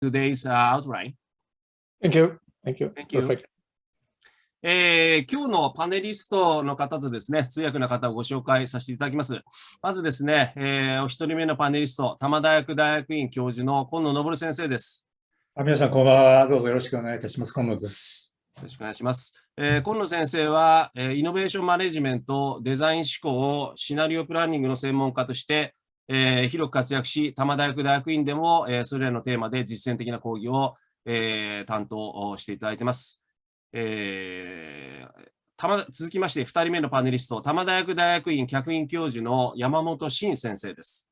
today's outline. Thank you. Thank you. Thank you. Perfect. 今日のパネリストの方とですね、通訳の方をご紹介させていただきます。まずですね、お一人目のパネリスト、多摩大学大学院教授の紺野登先生です。皆さん、こんばんは。どうぞよろしくお願いいたします。紺野です。よろしくお願いします。紺野先生は、イノベーションマネジメント、デザイン思考をシナリオプランニングの専門家として、広く活躍し、多摩大学大学院でも、それらのテーマで実践的な講義を、担当していただいています。続きまして、2人目のパネリスト、多摩大学大学院客員教授の山本慎先生です。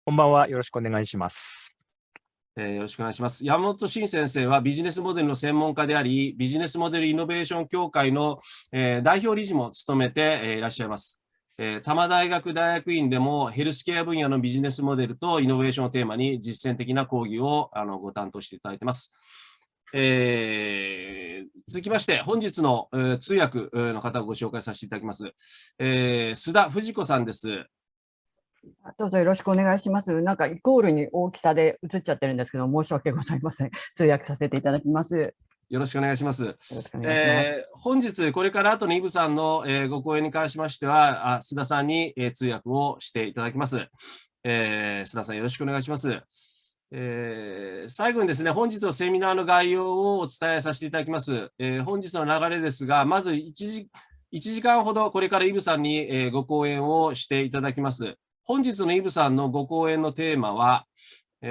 こんばんは。よろしくお願いします。よろしくお願いします。山本慎先生はビジネスモデルの専門家であり、ビジネスモデルイノベーション協会の、代表理事も務めて、いらっしゃいます。多摩大学大学院でもヘルスケア分野のビジネスモデルとイノベーションをテーマに実践的な講義をご担当していただいています。続きまして、本日の通訳の方をご紹介させていただきます。須田藤子さんです。どうぞよろしくお願いします。なんかイコールに大きさで映っちゃってるんですけど、申し訳ございません。通訳させていただきます。よろしくお願いします。本日、これから後のイブさんのご講演に関しましては、須田さんに通訳をしていただきます。須田さん、よろしくお願いします。最後にですね、本日のセミナーの概要をお伝えさせていただきます。本日の流れですが、まず1時間ほどこれからイブさんにご講演をしていただきます。本日のイブさんのご講演のテーマは、パ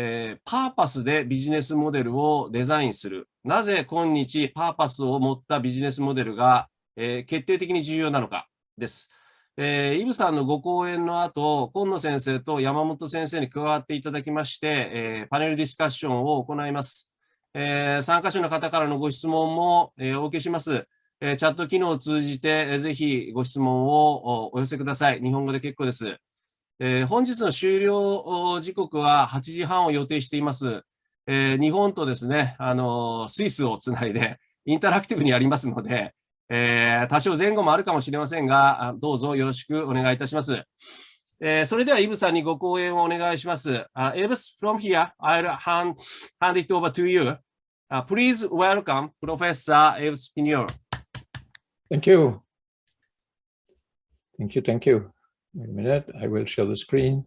ーパスでビジネスモデルをデザインする。なぜ今日パーパスを持ったビジネスモデルが、決定的に重要なのかです。イブさんのご講演の後、紺野先生と山本先生に加わっていただきまして、パネルディスカッションを行います。参加者の方からのご質問も、お受けします。チャット機能を通じて、ぜひご質問をお寄せください。日本語で結構です。本日の終了時刻は8時半を予定しています。日本とですね、スイスをつないでインタラクティブにやりますので、多少前後もあるかもしれませんが、どうぞよろしくお願いいたします。それではイブさんにご講演をお願いします。イブス from here, I'll hand it over to you. Please welcome Professor イブス・ピニュール。Thank you. Thank you, thank you. Wait a minute, I will share the screen.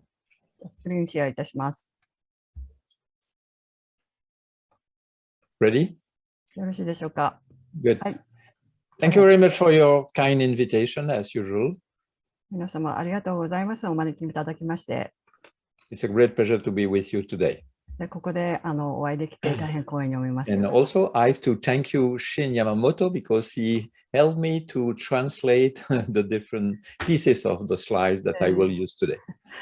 スクリーンシェアいたします。Ready? よろしいでしょうか。Good. はい。Thank you very much for your kind invitation, as usual. 皆様ありがとうございます。お招きいただきまして。It's a great pleasure to be with you today. でここでお会いできて大変光栄に思います。And also, I have to thank you, Shin Yamamoto, because he helped me to translate the different pieces of the slides that I will use today.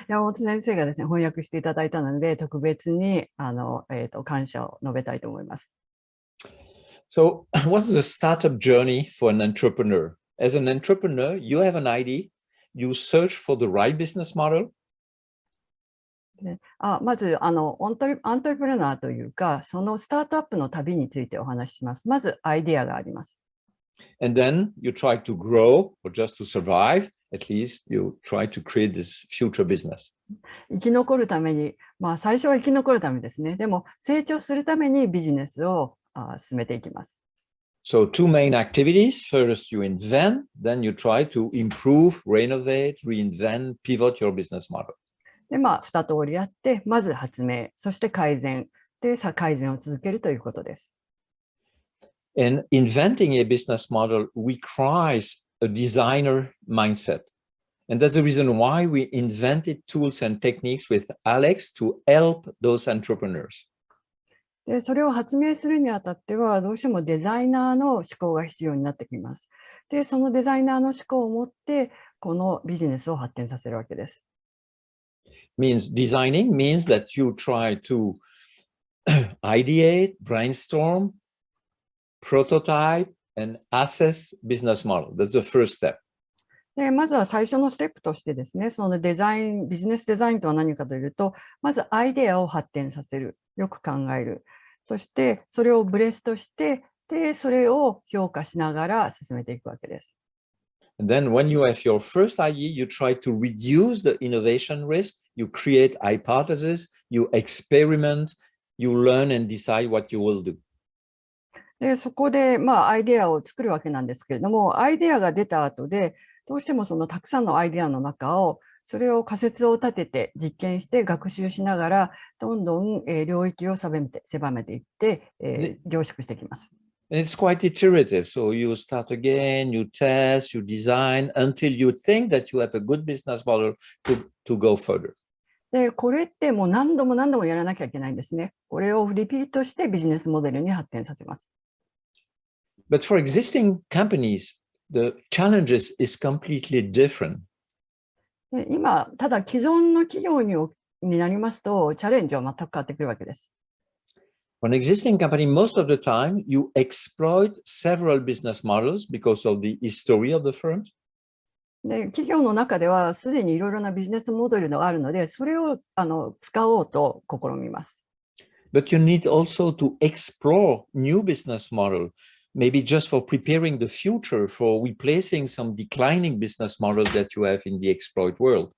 山本先生がですね、翻訳していただいたので、特別に感謝を述べたいと思います。So, what's the startup journey for an entrepreneur? As an entrepreneur, you have an idea, you search for the right business model. まずアントレプレナーというか、そのスタートアップの旅についてお話しします。まずアイデアがあります。And then you try to grow or just to survive. At least you try to create this future business. 生き残るために、最初は生き残るためですね。でも成長するためにビジネスを進めていきます。So two main activities. First, you invent, then you try to improve, renovate, reinvent, pivot your business model. で、2通りあって、まず発明、そして改善、で、改善を続けるということです。And inventing a business model requires a designer mindset. And that's the reason why we invented tools and techniques with Alex to help those entrepreneurs. で、それを発明するにあたっては、どうしてもデザイナーの思考が必要になってきます。で、そのデザイナーの思考を持って、このビジネスを発展させるわけです。Means designing means that you try to ideate, brainstorm, prototype, and assess business model. That's the first step. で、まずは最初のステップとしてですね、そのビジネスデザインとは何かというと、まずアイデアを発展させる、よく考える。そしてそれをブレストして、で、それを評価しながら進めていくわけです。And then when you have your first idea, you try to reduce the innovation risk, you create hypotheses, you experiment, you learn and decide what you will do. でそこで、アイデアを作るわけなんですけれども、アイデアが出た後で、どうしてもそのたくさんのアイデアの中を、それを仮説を立てて実験して学習しながら、どんどん領域を狭めていって、凝縮していきます。And it's quite iterative. So you start again, you test, you design until you think that you have a good business model to go further. で、これってもう何度もやらなきゃいけないんですね。これをリピートしてビジネスモデルに発展させます。But for existing companies, the challenges is completely different. で今、ただ既存の企業になりますと、チャレンジは全く変わってくるわけです。For an existing company, most of the time, you exploit several business models because of the history of the firms. で企業の中ではすでにいろいろなビジネスモデルがあるので、それを使おうと試みます。But you need also to explore new business model, maybe just for preparing the future for replacing some declining business models that you have in the exploit world.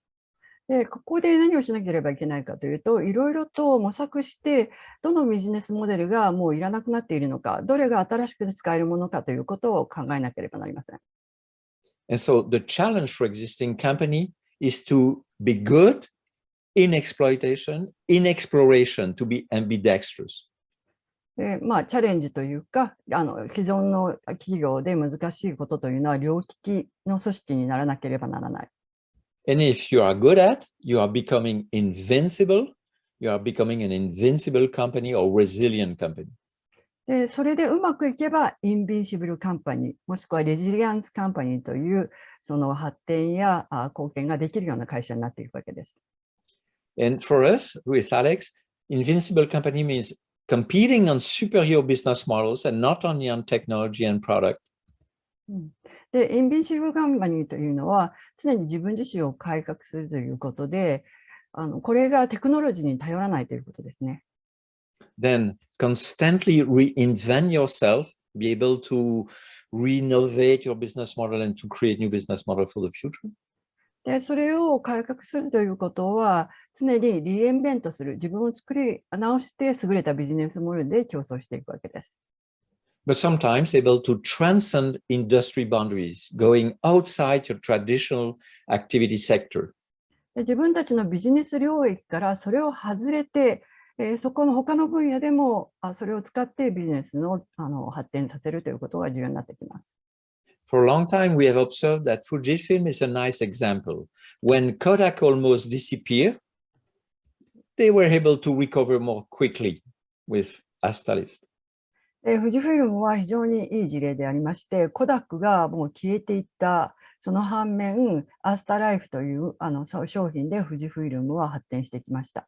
でここで何をしなければいけないかというと、いろいろと模索して、どのビジネスモデルがもういらなくなっているのか、どれが新しく使えるものかということを考えなければなりません。And so the challenge for existing company is to be good in exploitation, in exploration, to be ambidextrous. でチャレンジというか、既存の企業で難しいことというのは、両利きの組織にならなければならない。And if you are good at, you are becoming invincible. You are becoming an invincible company or resilient company. でそれでうまくいけば、インビンシブルカンパニー、もしくはレジリアンスカンパニーという、その発展や貢献ができるような会社になっていくわけです。And for us, with Alex, invincible company means competing on superior business models and not only on technology and product. で、インビンシブルカンパニーというのは、常に自分自身を改革するということで、これがテクノロジーに頼らないということですね。Then constantly reinvent yourself, be able to renovate your business model and to create new business model for the future. で、それを改革するということは、常にリエンベントする、自分を作り直して優れたビジネスモデルで競争していくわけです。But sometimes able to transcend industry boundaries, going outside your traditional activity sector. で自分たちのビジネス領域からそれを外れて、そこの他の分野でもそれを使ってビジネスの発展させるということが重要になってきます。For a long time, we have observed that Fujifilm is a nice example. When Kodak almost disappeared, they were able to recover more quickly with Astalist. 富士フィルムは非常にいい事例でありまして、コダックがもう消えていった、その反面、アスタライフという商品で富士フィルムは発展してきました。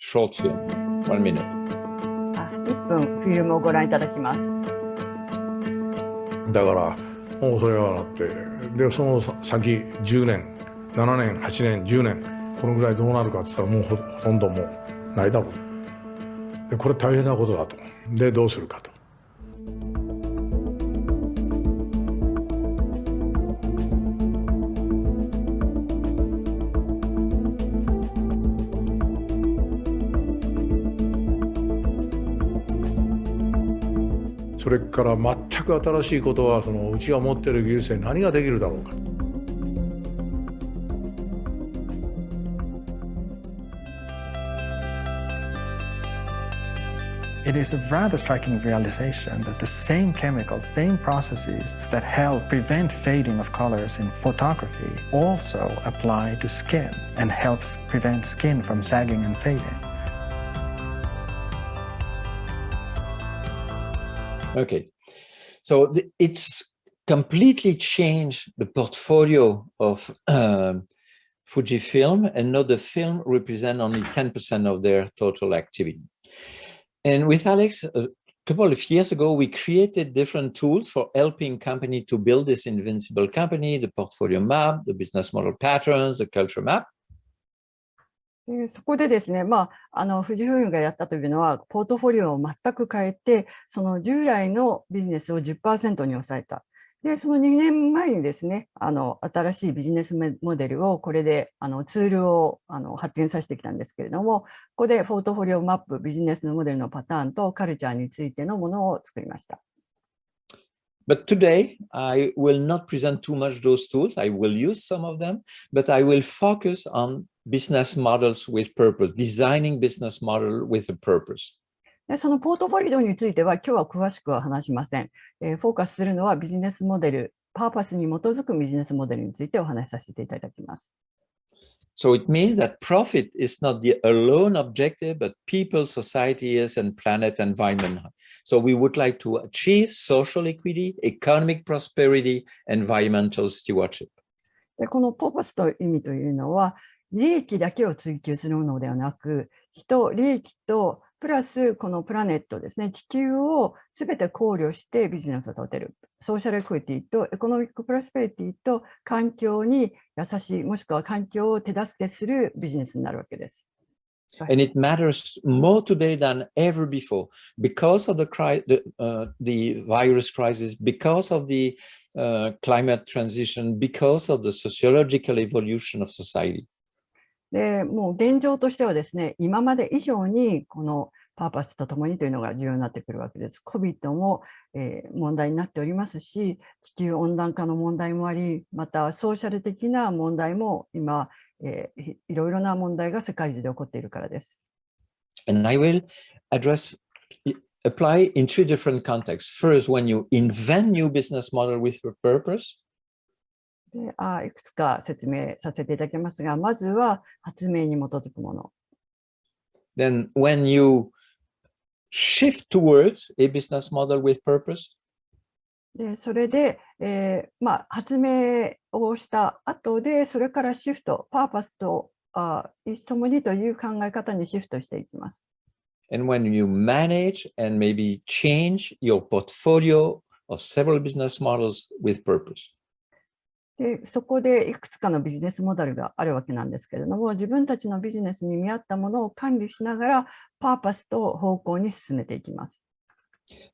Short film, 1 minute. 1分フィルムをご覧いただきます。だからもうそれはなって、でその先10年、7年、8年、10年、このぐらいどうなるかって言ったらもうほとんどもうないだろう。でこれ大変なことだと。でどうするかと。それから全く新しいことは、そのうちが持っている技術で何ができるだろうか。It is a rather striking realization that the same chemicals, same processes that help prevent fading of colors in photography also apply to skin and helps prevent skin from sagging and fading. Okay, so it's completely changed the portfolio of Fujifilm, and now the film represent only 10% of their total activity. And with Alex, a couple of years ago, we created different tools for helping companies to build this invincible company, the portfolio map, the business model patterns, the culture map. そこでですね、富士フイルムがやったというのは、ポートフォリオを全く変えて、その従来のビジネスを 10% に抑えた。で、その2年前にですね、新しいビジネスモデルをこれでツールを発展させてきたんですけれども、ここでポートフォリオマップ、ビジネスのモデルのパターンとカルチャーについてのものを作りました。But today, I will not present too much those tools. I will use some of them, but I will focus on business models with purpose, designing business model with a purpose. でそのポートフォリオについては今日は詳しくは話しません。フォーカスするのはビジネスモデル、パーパスに基づくビジネスモデルについてお話しさせていただきます。So it means that profit is not the alone objective, but people, societies, and planet environment. So we would like to achieve social equity, economic prosperity, environmental stewardship. でこのパーパスという意味というのは、利益だけを追求するのではなく、人、利益とプラスこのプラネットですね、地球をすべて考慮してビジネスを立てる。ソーシャルエクイティとエコノミックプロスペリティと環境に優しい、もしくは環境を手助けするビジネスになるわけです。And it matters more today than ever before because of the virus crisis, because of the climate transition, because of the sociological evolution of society. でもう現状としてはですね、今まで以上にこのパーパスとともにというのが重要になってくるわけです。COVID も、問題になっておりますし、地球温暖化の問題もあり、またソーシャル的な問題も今、いろいろな問題が世界中で起こっているからです。And I will apply in three different contexts. First, when you invent new business model with a purpose. でいくつか説明させていただきますが、まずは発明に基づくもの。Then when you shift towards a business model with purpose. でそれで、発明をした後で、それからシフト、パーパスとともにという考え方にシフトしていきます。And when you manage and maybe change your portfolio of several business models with purpose. でそこでいくつかのビジネスモデルがあるわけなんですけれども、自分たちのビジネスに見合ったものを管理しながら、パーパスと方向に進めていきます。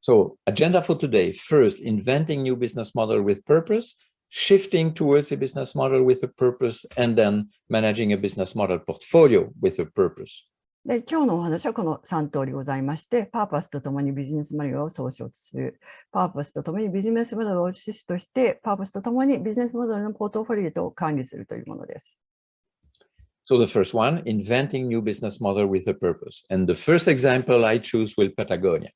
So, agenda for today. First, inventing new business model with purpose, shifting towards a business model with a purpose, and then managing a business model portfolio with a purpose. で今日のお話はこの3通りございまして、パーパスとともにビジネスモデルを創出する、パーパスとともにビジネスモデルをシフトして、パーパスとともにビジネスモデルのポートフォリオを管理するというものです。So the first one, inventing new business model with a purpose. And the first example I choose will Patagonia.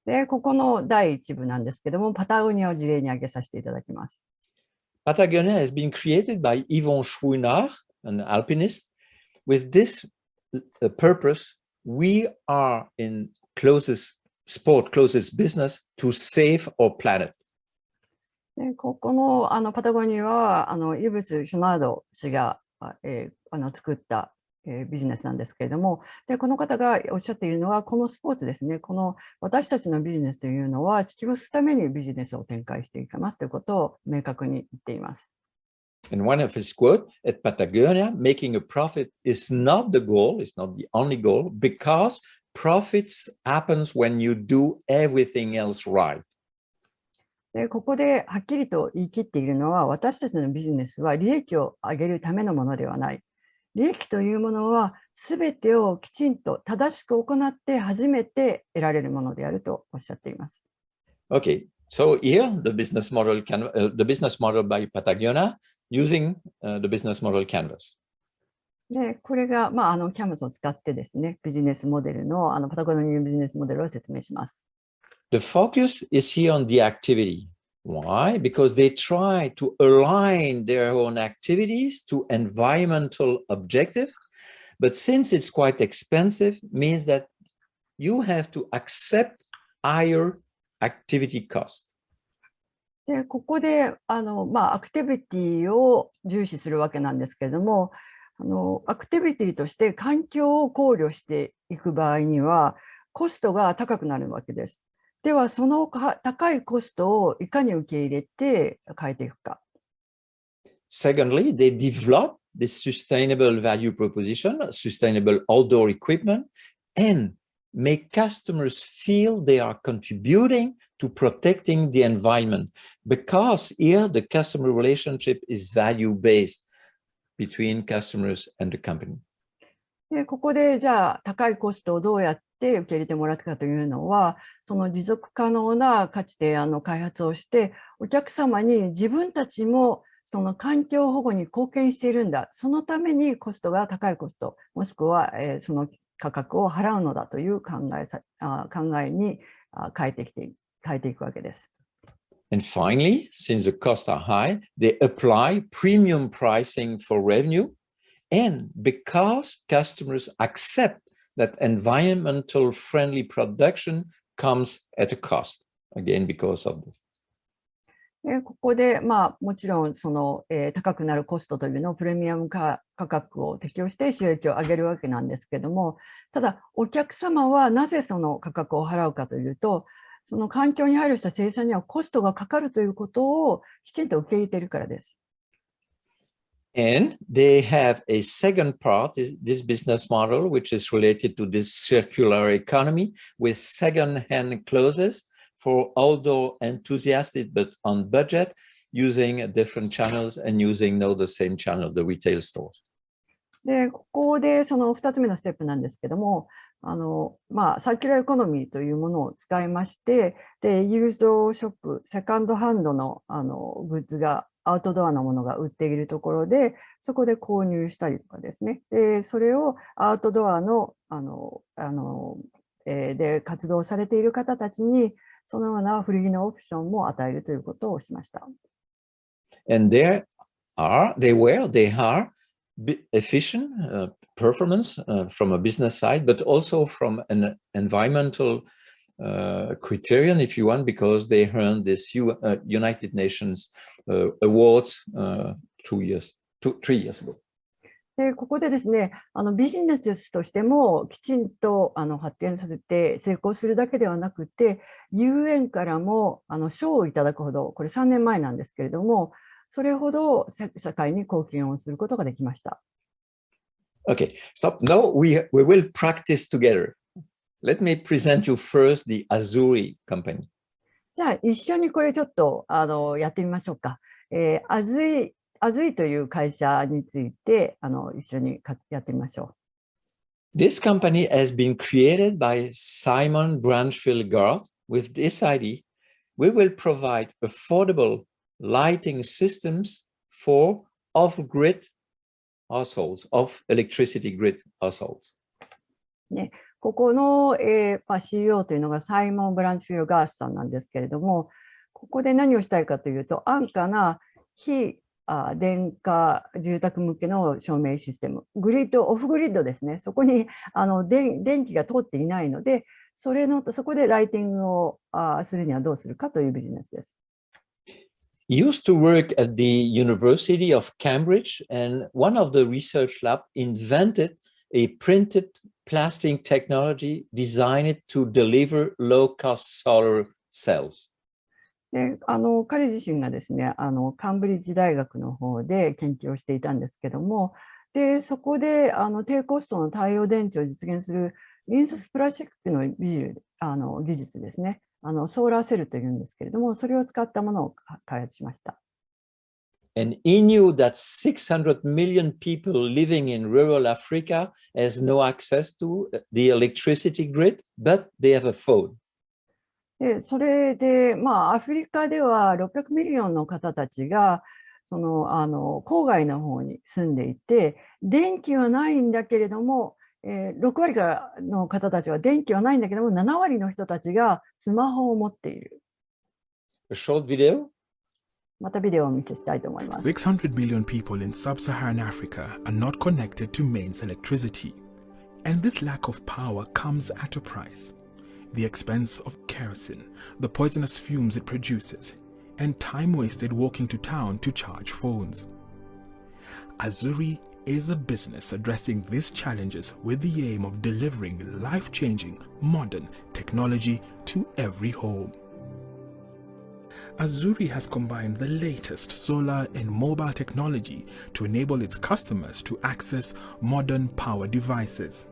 でここの第1部なんですけども、パタゴニアを事例に挙げさせていただきます。Patagonia has been created by Yvon Chouinard, an alpinist, with this purpose. We are in closest business to save our planet. でここのパタゴニアはイブス・シュナード氏が作ったビジネスなんですけれども、でこの方がおっしゃっているのは、このスポーツですね、この私たちのビジネスというのは地球を救うためにビジネスを展開していきますということを明確に言っています。And one of his quotes at Patagonia, making a profit is not the goal, it's not the only goal, because profits happens when you do everything else right. でここではっきりと言い切っているのは、私たちのビジネスは利益を上げるためのものではない。利益というものはすべてをきちんと正しく行って初めて得られるものであるとおっしゃっています。Okay, so here the business model by Patagonia using the business model canvas. でこれが、キャンバスを使ってですね、ビジネスモデルのパタゴニアビジネスモデルを説明します。The focus is here on the activity. Why? Because they try to align their own activities to environmental objective, but since it's quite expensive, means that you have to accept higher activity cost. でここでアクティビティを重視するわけなんですけれども、アクティビティとして環境を考慮していく場合にはコストが高くなるわけです。ではその高いコストをいかに受け入れて変えていくか。Secondly, they develop this sustainable value proposition, sustainable outdoor equipment, and make customers feel they are contributing to protecting the environment, because here the customer relationship is value-based between customers and the company. でここでじゃあ高いコストをどうやって受け入れてもらうかというのは、その持続可能な価値提案の開発をして、お客様に自分たちもその環境保護に貢献しているんだ、そのためにコストが高いコスト、もしくはその価格を払うのだという考えに変えていくわけです。And finally, since the costs are high, they apply premium pricing for revenue. And because customers accept that environmental friendly production comes at a cost, again, because of this. ここで、もちろんその、高くなるコストというのをプレミアム価格を適用して収益を上げるわけなんですけども、ただお客様はなぜその価格を払うかというと、その環境に配慮した生産にはコストがかかるということをきちんと受け入れているからです。And they have a second part, this business model, which is related to this circular economy with second-hand clothes for outdoor enthusiasts, but on budget, using different channels and using now the same channel, the retail stores. でここでその2つ目のステップなんですけども、サーキュラーエコノミーというものを使いまして、でユーズドショップ、セカンドハンドのグッズがアウトドアのものが売っているところで、そこで購入したりとかですね。でそれをアウトドアので活動されている方たちにそのような古着のオプションも与えるということをしました。And they are efficient performance from a business side, but also from an environmental criterion, if you want, because they earned this United Nations awards 3 years ago. でここでですね、ビジネスとしてもきちんと発展させて成功するだけではなくて、UN からも賞をいただくほど、これ3年前なんですけれども、それほど社会に貢献をすることができました。Okay, stop. Now we will practice together. Let me present you first the Azuri company. じゃあ一緒にこれちょっとやってみましょうか。アズイという会社について一緒にやってみましょう。This company has been created by Simon Branchfield-Garth with this idea. We will provide affordable lighting systems for off-grid households, off electricity grid households. ね、ここの、CEO というのがサイモン・ブランチフィール・ガースさんなんですけれども、ここで何をしたいかというと、安価な非電化住宅向けの照明システム、グリッド、オフグリッドですね、そこに電気が通っていないので、そこでライティングをするにはどうするかというビジネスです。Used to work at the University of Cambridge, and one of the research labs invented a printed plastic technology designed to deliver low-cost solar cells. で彼自身がですね、カンブリッジ大学の方で研究をしていたんですけども、でそこで低コストの太陽電池を実現する印刷プラスチックの技術ですね。ソーラーセルというんですけれども、それを使ったものを開発しました。And he knew that 600 million people living in rural Africa has no access to the electricity grid, but they have a phone. でそれで、アフリカでは600ミリオンの方たちが郊外の方に住んでいて、電気はないんだけれども、6割の方たちは電気はないんだけども、7割の人たちがスマホを持っている。A short video? またビデオをお見せしたいと思います。600 million people in sub-Saharan Africa are not connected to mains electricity, and this lack of power comes at a price. The expense of kerosene, the poisonous fumes it produces, and time wasted walking to town to charge phones. Azuri is a business addressing these challenges with the aim of delivering life-changing modern technology to every home. Azuri has combined the latest solar and mobile technology to enable its customers to access modern power devices.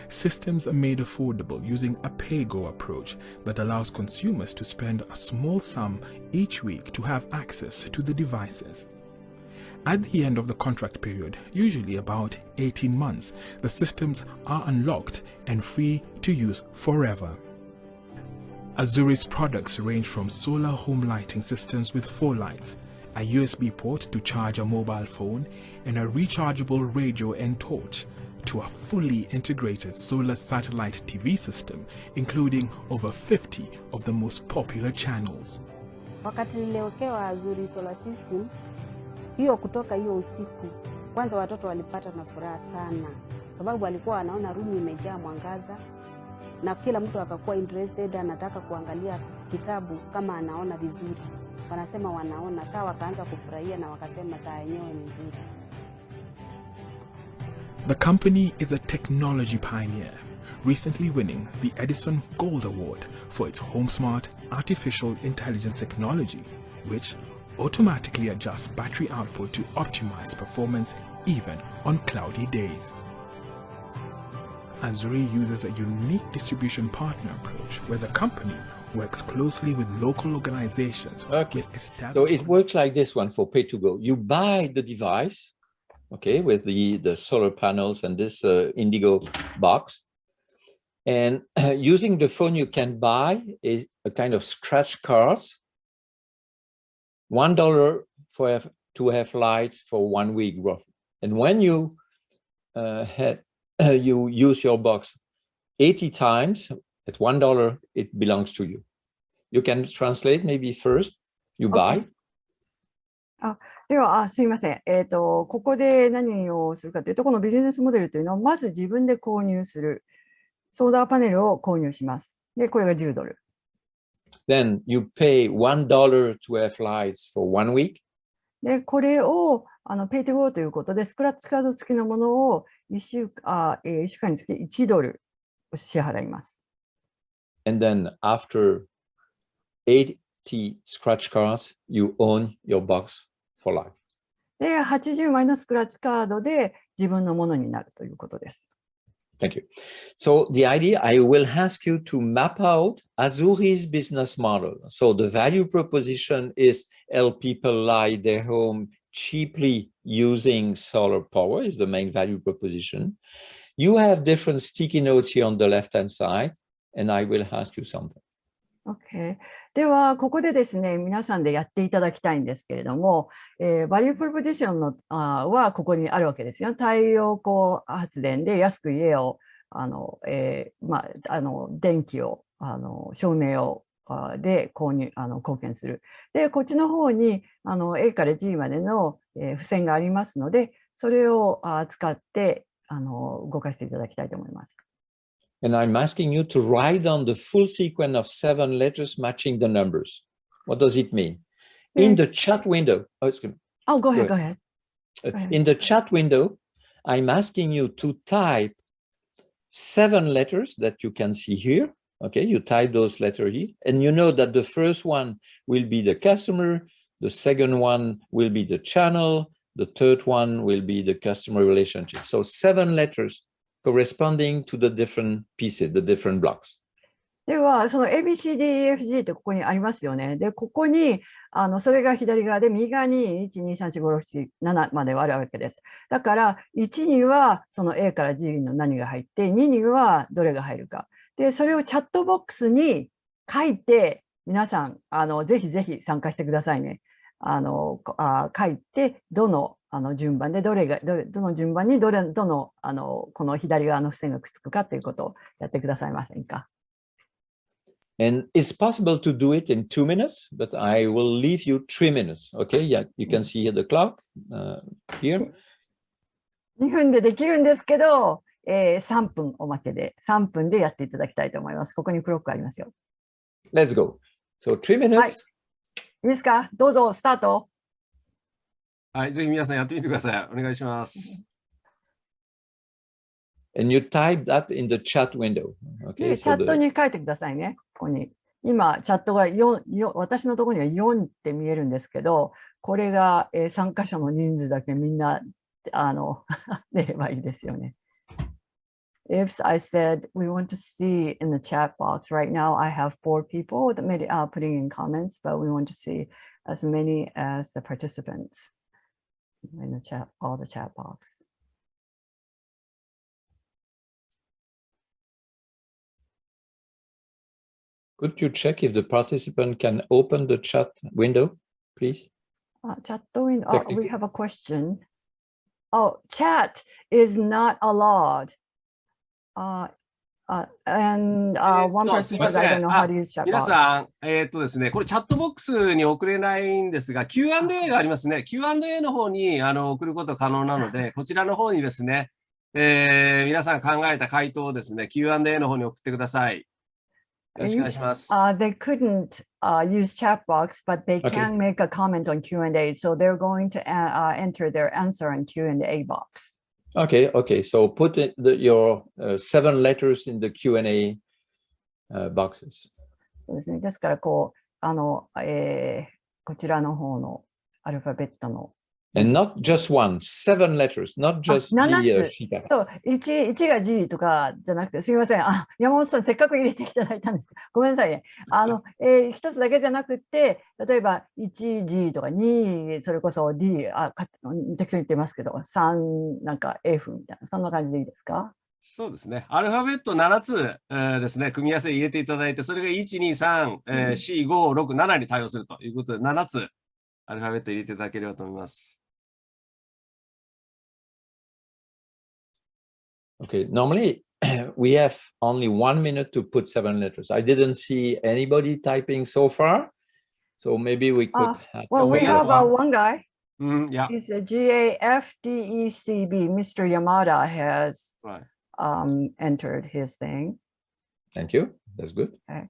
systems are made affordable using a pay-go approach that allows consumers to spend a small sum each week to have access to the devices. At the end of the contract period, usually about 18 months, the systems are unlocked and free to use forever. Azuri's products range from solar home lighting systems with 4 lights, a USB port to charge a mobile phone, and a rechargeable radio and torch, to a fully integrated solar satellite TV system, including over 50 of the most popular channels. Wakati niliokewa Azuri Solar System, hiyo kutoka hiyo usiku, kwanza watoto walipata na furaha sana, sababu walikuwa wanaona room imejaa mwangaza, na kila mtu akakuwa interested, anataka kuangalia kitabu kama anaona vizuri. Wanasema wanaona, sawa wakaanza kufurahia na wakasema taa yenyewe ni nzuri. The company is a technology pioneer, recently winning the Edison Gold Award for its HomeSmart artificial intelligence technology, which automatically adjusts battery output to optimize performance even on cloudy days. Azuri uses a unique distribution partner approach where the company works closely with local organizations. Okay, so it works like this one for pay-to-go. You buy the device, okay, with the solar panels and this Indigo box. And using the phone, you can buy a kind of scratch cards, $1 to have lights for 1 week roughly. And when you you use your box 80 times at $1, it belongs to you. You can translate maybe first, you buy. Okay. では、すいません。ここで何をするかというと、このビジネスモデルというのをまず自分で購入する。ソーラーパネルを購入します。で、これが$10。Then you pay $1 to have lights for 1 week. で、これをペイトゥゴーということで、スクラッチカード付きのものを1週間につき$1支払います。And then after 80 scratch cards, you own your box for life. で、80枚のスクラッチカードで自分のものになるということです。Thank you. So the idea, I will ask you to map out Azuri's business model. So the value proposition is help people light their home cheaply using solar power is the main value proposition. You have different sticky notes here on the left-hand side, and I will ask you something. Okay. では、ここでですね、皆さんでやっていただきたいんですけれども、バリュープロポジションのはここにあるわけですよ。太陽光発電で安く家を、電気を、照明をで貢献する。で、こっちの方にA から G までの付箋がありますので、それを使って動かしていただきたいと思います。And I'm asking you to write down the full sequence of 7 letters matching the numbers. What does it mean? In the chat window. Oh, go ahead. In the chat window, I'm asking you to type 7 letters that you can see here. Okay, you type those letters here, and you know that the first one will be the customer, the second one will be the channel, the third one will be the customer relationship. So 7 letters corresponding to the different pieces, the different blocks. では、その ABCDEFG ってここにありますよね。で、ここにそれが左側で、右側に1、2、3、4、5、6、7まであるわけです。だから、1にはその A から G の何が入って、2にはどれが入るか。で、それをチャットボックスに書いて、皆さん、ぜひぜひ参加してくださいね。書いて、どの順番でどの順番にこの左側の付箋がくっつくかということをやってくださいませんか。And it's possible to do it in 2 minutes, but I will leave you 3 minutes. Okay, yeah, you can see here the clock here. 2分でできるんですけど、3分おまけで、3分でやっていただきたいと思います。ここにクロックありますよ。Let's go. So 3 minutes. はい。いいですか？どうぞ、スタート。はい、ぜひ皆さんやってみてください。お願いします。And you type that in the chat window. Okay, チャットに書いてくださいね。ここに。今、チャットが私のところには4って見えるんですけど、これが参加者の人数だけみんな出ればいいですよね。If I said we want to see in the chat box right now, I have 4 people that made putting in comments, but we want to see as many as the participants in the chat, all the chat box. Could you check if the participant can open the chat window, please? Chat window. Oh, we have a question. Oh, chat is not allowed. And one person says, I don't know how to use chat box. 皆さん、ですね、これチャットボックスに送れないんですが、Q&A がありますね。Q&A の方に送ること可能なので、こちらの方にですね、皆さん考えた回答をですね、Q&A の方に送ってください。よろしくお願いします。They couldn't use chat box, but they can make a comment on Q&A. So they're going to enter their answer in Q&A box. Okay. So put your 7 letters in the Q&A boxes. そうですね。ですからこちらの方のアルファベットの。And not just one, 7 letters, not just G そう、1が G とかじゃなくて、すみません。山本さん、せっかく入れていただいたんです。ごめんなさいね。一つだけじゃなくて、例えば 1G とか2、それこそ D、適当に言ってますけど、3、なんか F みたいな、そんな感じでいいですか？そうですね。アルファベット7つ、ですね、組み合わせ入れていただいて、それが1、2、3、4、5、6、7に対応するということで、7つアルファベット入れていただければと思います。Okay, normally we have only 1 minute to put 7 letters. I didn't see anybody typing so far, so maybe we could have. Well, we have one guy. Yeah. He's a GAFDECB. Mr. Yamada has entered his thing. Thank you. That's good. Okay.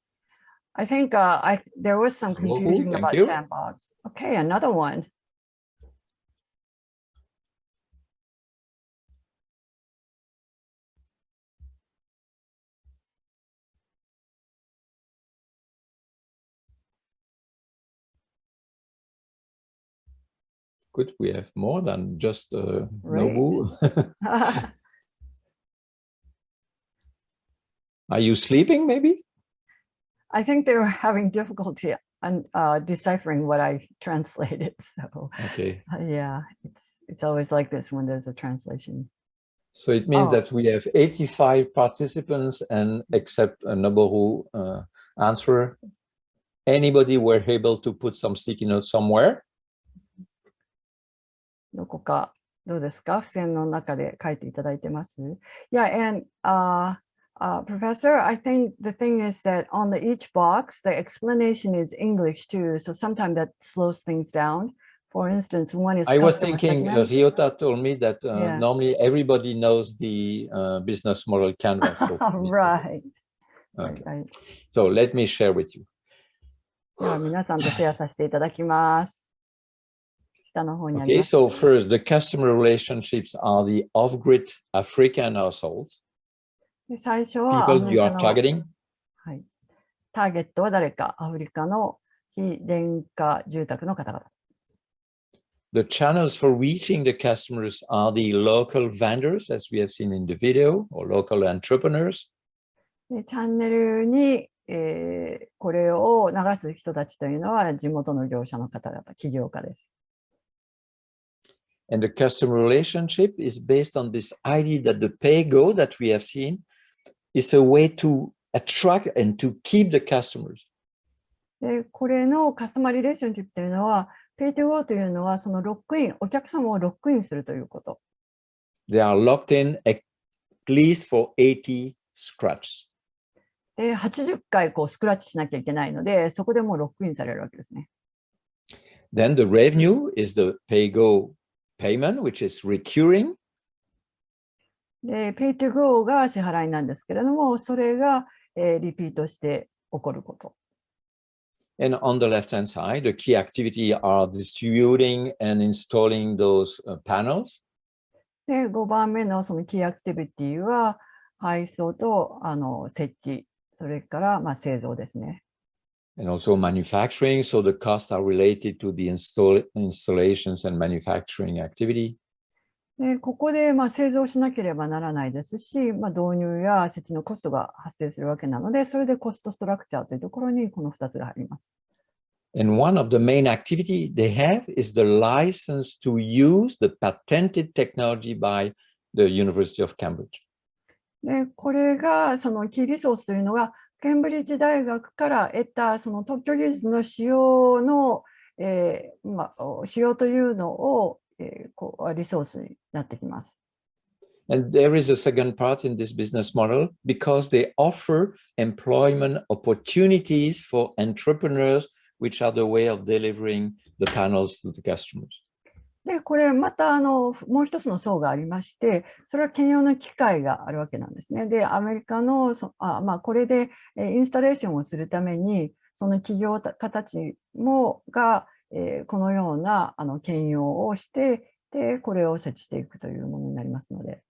I think there was some confusion about chat box. Okay, another one. Good, we have more than just Nobu. Are you sleeping, maybe? I think they were having difficulty deciphering what I translated. So, okay. Yeah, it's always like this when there's a translation. So it means that we have 85 participants, and except a Noboru answer, anybody were able to put some sticky notes somewhere? どこかどうですか？付箋の中で書いていただいてます。Yeah, and Professor, I think the thing is that on each box, the explanation is English too. So sometimes that slows things down. For instance, one is. I was thinking, Ryota told me that normally everybody knows the business model canvas. So right. Okay. Right. So let me share with you. では皆さんとシェアさせていただきます。Okay, so first, the customer relationships are the off-grid African households. People you are targeting. はい。ターゲットは誰か、アフリカの非電化住宅の方々。The channels for reaching the customers are the local vendors, as we have seen in the video, or local entrepreneurs. チャンネルに、これを流す人たちというのは地元の業者の方々、起業家です。And the customer relationship is based on this idea that the pay-go that we have seen is a way to attract and to keep the customers. で、これのカスタマーリレーションシップというのは、Pay to go というのは、そのロックイン、お客様をロックインするということ。They are locked in at least for 80 scratches. 80回こうスクラッチしなきゃいけないので、そこでもうロックインされるわけですね。Then the revenue is the pay-go payment, which is recurring. で、Pay to go が支払いなんですけれども、それが、リピートして起こること。And on the left-hand side, the key activity are distributing and installing those panels. で、5番目のそのキーアクティビティは、配送と設置、それから製造ですね。And also manufacturing, so the costs are related to the installations and manufacturing activity. でここで製造しなければならないですし、導入や設置のコストが発生するわけなので、それでコストストラクチャーというところにこの2つが入ります。And one of the main activity they have is the license to use the patented technology by the University of Cambridge. でこれがそのキーリソースというのが、ケンブリッジ大学から得たその特許技術の使用の、使用というのを、リソースになってきます。And there is a second part in this business model because they offer employment opportunities for entrepreneurs, which are the way of delivering the panels to the customers. でこれまたもう一つの層がありまして、それは兼用の機会があるわけなんですね。でアメリカのこれでインスタレーションをするために、その企業家たちがこのような兼用をして、でこれを設置していくというものになりますので。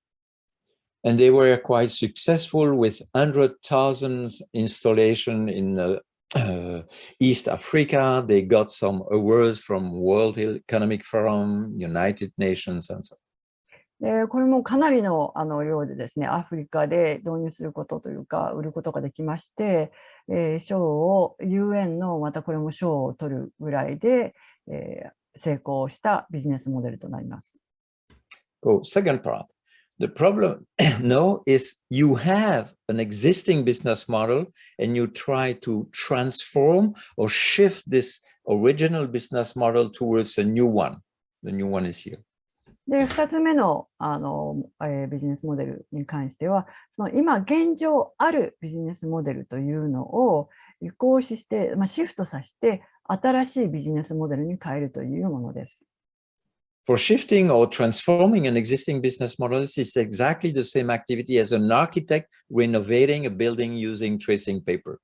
And they were quite successful with 100,000 installation in East Africa. They got some awards from World Economic Forum, United Nations, and so on. でこれもかなりの量でですね、アフリカで導入することというか、売ることができまして、賞を UN のまたこれも賞を取るぐらいで、成功したビジネスモデルとなります。Second part. The problem now is you have an existing business model and you try to transform or shift this original business model towards a new one. The new one is here. で2つ目のビジネスモデルに関しては、その今現状あるビジネスモデルというのを移行して、シフトさせて新しいビジネスモデルに変えるというものです。For shifting or transforming an existing business model, it's exactly the same activity as an architect renovating a building using tracing paper.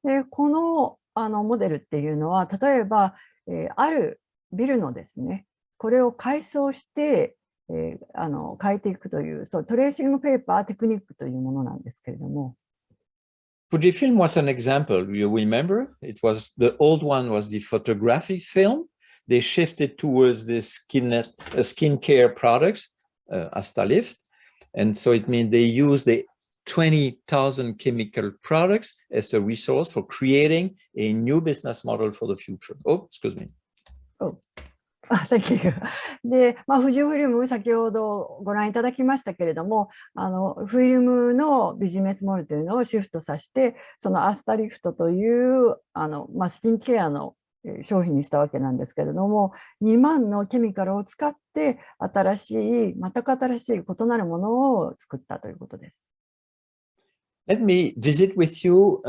でこのモデルっていうのは、例えば、あるビルのですね、これを改装して、変えていくという、トレーシングペーパーテクニックというものなんですけれども。Fujifilm was an example. You remember? It was the old one was the photographic film. They shifted towards the skincare products, Astalift. And so it means they use the 20,000 chemical products as a resource for creating a new business model for the future. Oh, excuse me. Thank you. で、富士フィルム、先ほどご覧いただきましたけれども、フィルムのビジネスモデルというのをシフトさせて、そのアスタリフトというスキンケアの商品にしたわけなんですけれども、2万のケミカルを使って全く新しい異なるものを作ったということです。Let me visit with you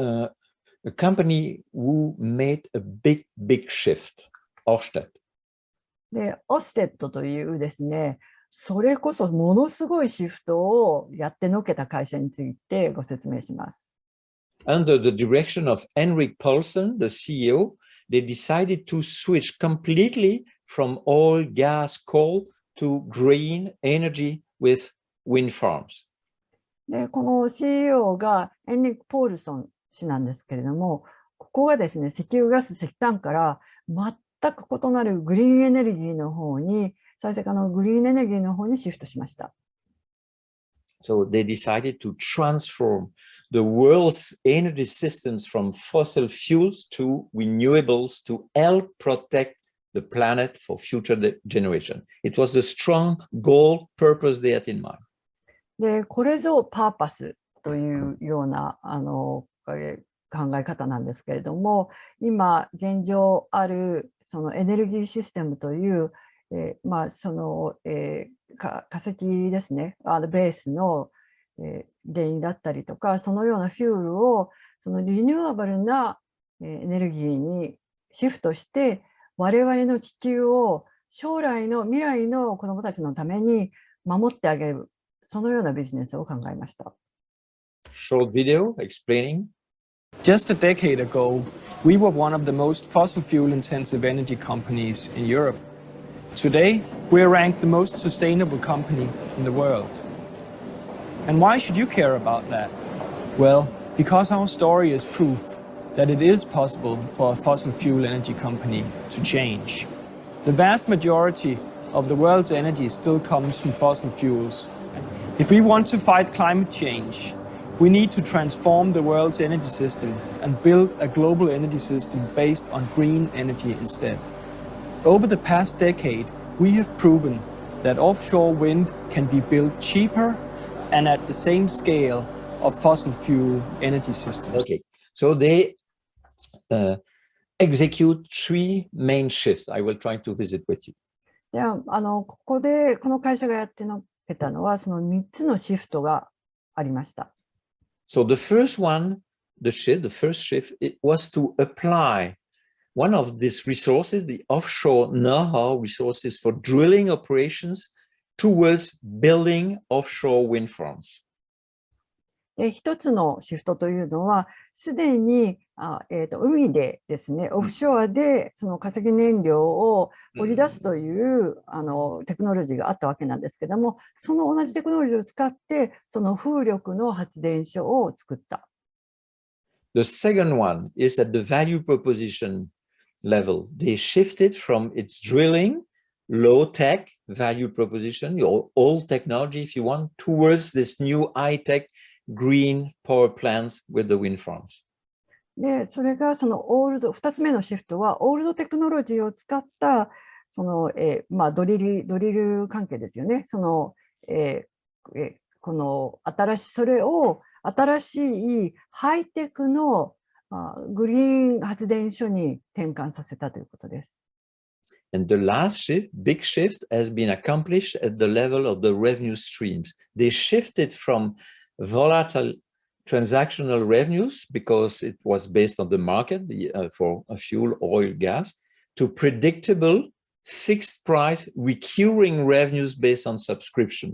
a company who made a big shift, Orsted. で、オステッドというですね、それこそものすごいシフトをやってのけた会社についてご説明します。Under the direction of Henrik Poulsen, the CEO, they decided to switch completely from oil, gas, coal to green energy with wind farms. で、この CEO がエンリック・ポールソン氏なんですけれども、ここがですね、石油ガス、石炭から全く異なるグリーンエネルギーの方に、再生可能グリーンエネルギーの方にシフトしました。So they decided to transform the world's energy systems from fossil fuels to renewables to help protect the planet for future generation. It was the strong goal, purpose they had in mind. で、これぞパーパスというような考え方なんですけれども、今現状あるそのエネルギーシステムという、その、化石ですね、ベースの、原因だったりとか、そのようなフュールをそのリニューアブルなエネルギーにシフトして、我々の地球を将来の未来の子どもたちのために守ってあげる、そのようなビジネスを考えました。Short video explaining. Just a decade ago, we were one of the most fossil fuel-intensive energy companies in Europe. Today, we are ranked the most sustainable company in the world. And why should you care about that? Well, because our story is proof that it is possible for a fossil fuel energy company to change. The vast majority of the world's energy still comes from fossil fuels. If we want to fight climate change, we need to transform the world's energy system and build a global energy system based on green energy instead. Over the past decade, we have proven that offshore wind can be built cheaper and at the same scale of fossil fuel energy systems. Okay, so they execute three main shifts. I will try to visit with you. ではここでこの会社がやってのけたのはその3つのシフトがありました。So the first one, the first shift, it was to apply one of these resources, the offshore know-how resources for drilling operations towards building offshore wind farms. で一つのシフトというのは、すでに海でですね、オフショアでその化石燃料を織り出すというテクノロジーがあったわけなんですけども、その同じテクノロジーを使って、その風力の発電所を作った。The second one is at the value proposition level. They shifted from its drilling, low-tech value proposition, your old technology if you want, towards this new high-tech green power plants with the wind farms. で、それがその2つ目のシフトは、オールドテクノロジーを使ったその、ドリル関係ですよね。その、このそれを新しいハイテクのグリーン発電所に転換させたということです。And the last shift, big shift, has been accomplished at the level of the revenue streams. They shifted from volatile transactional revenues, because it was based on the market for fuel, oil, gas, to predictable, fixed price, recurring revenues based on subscription.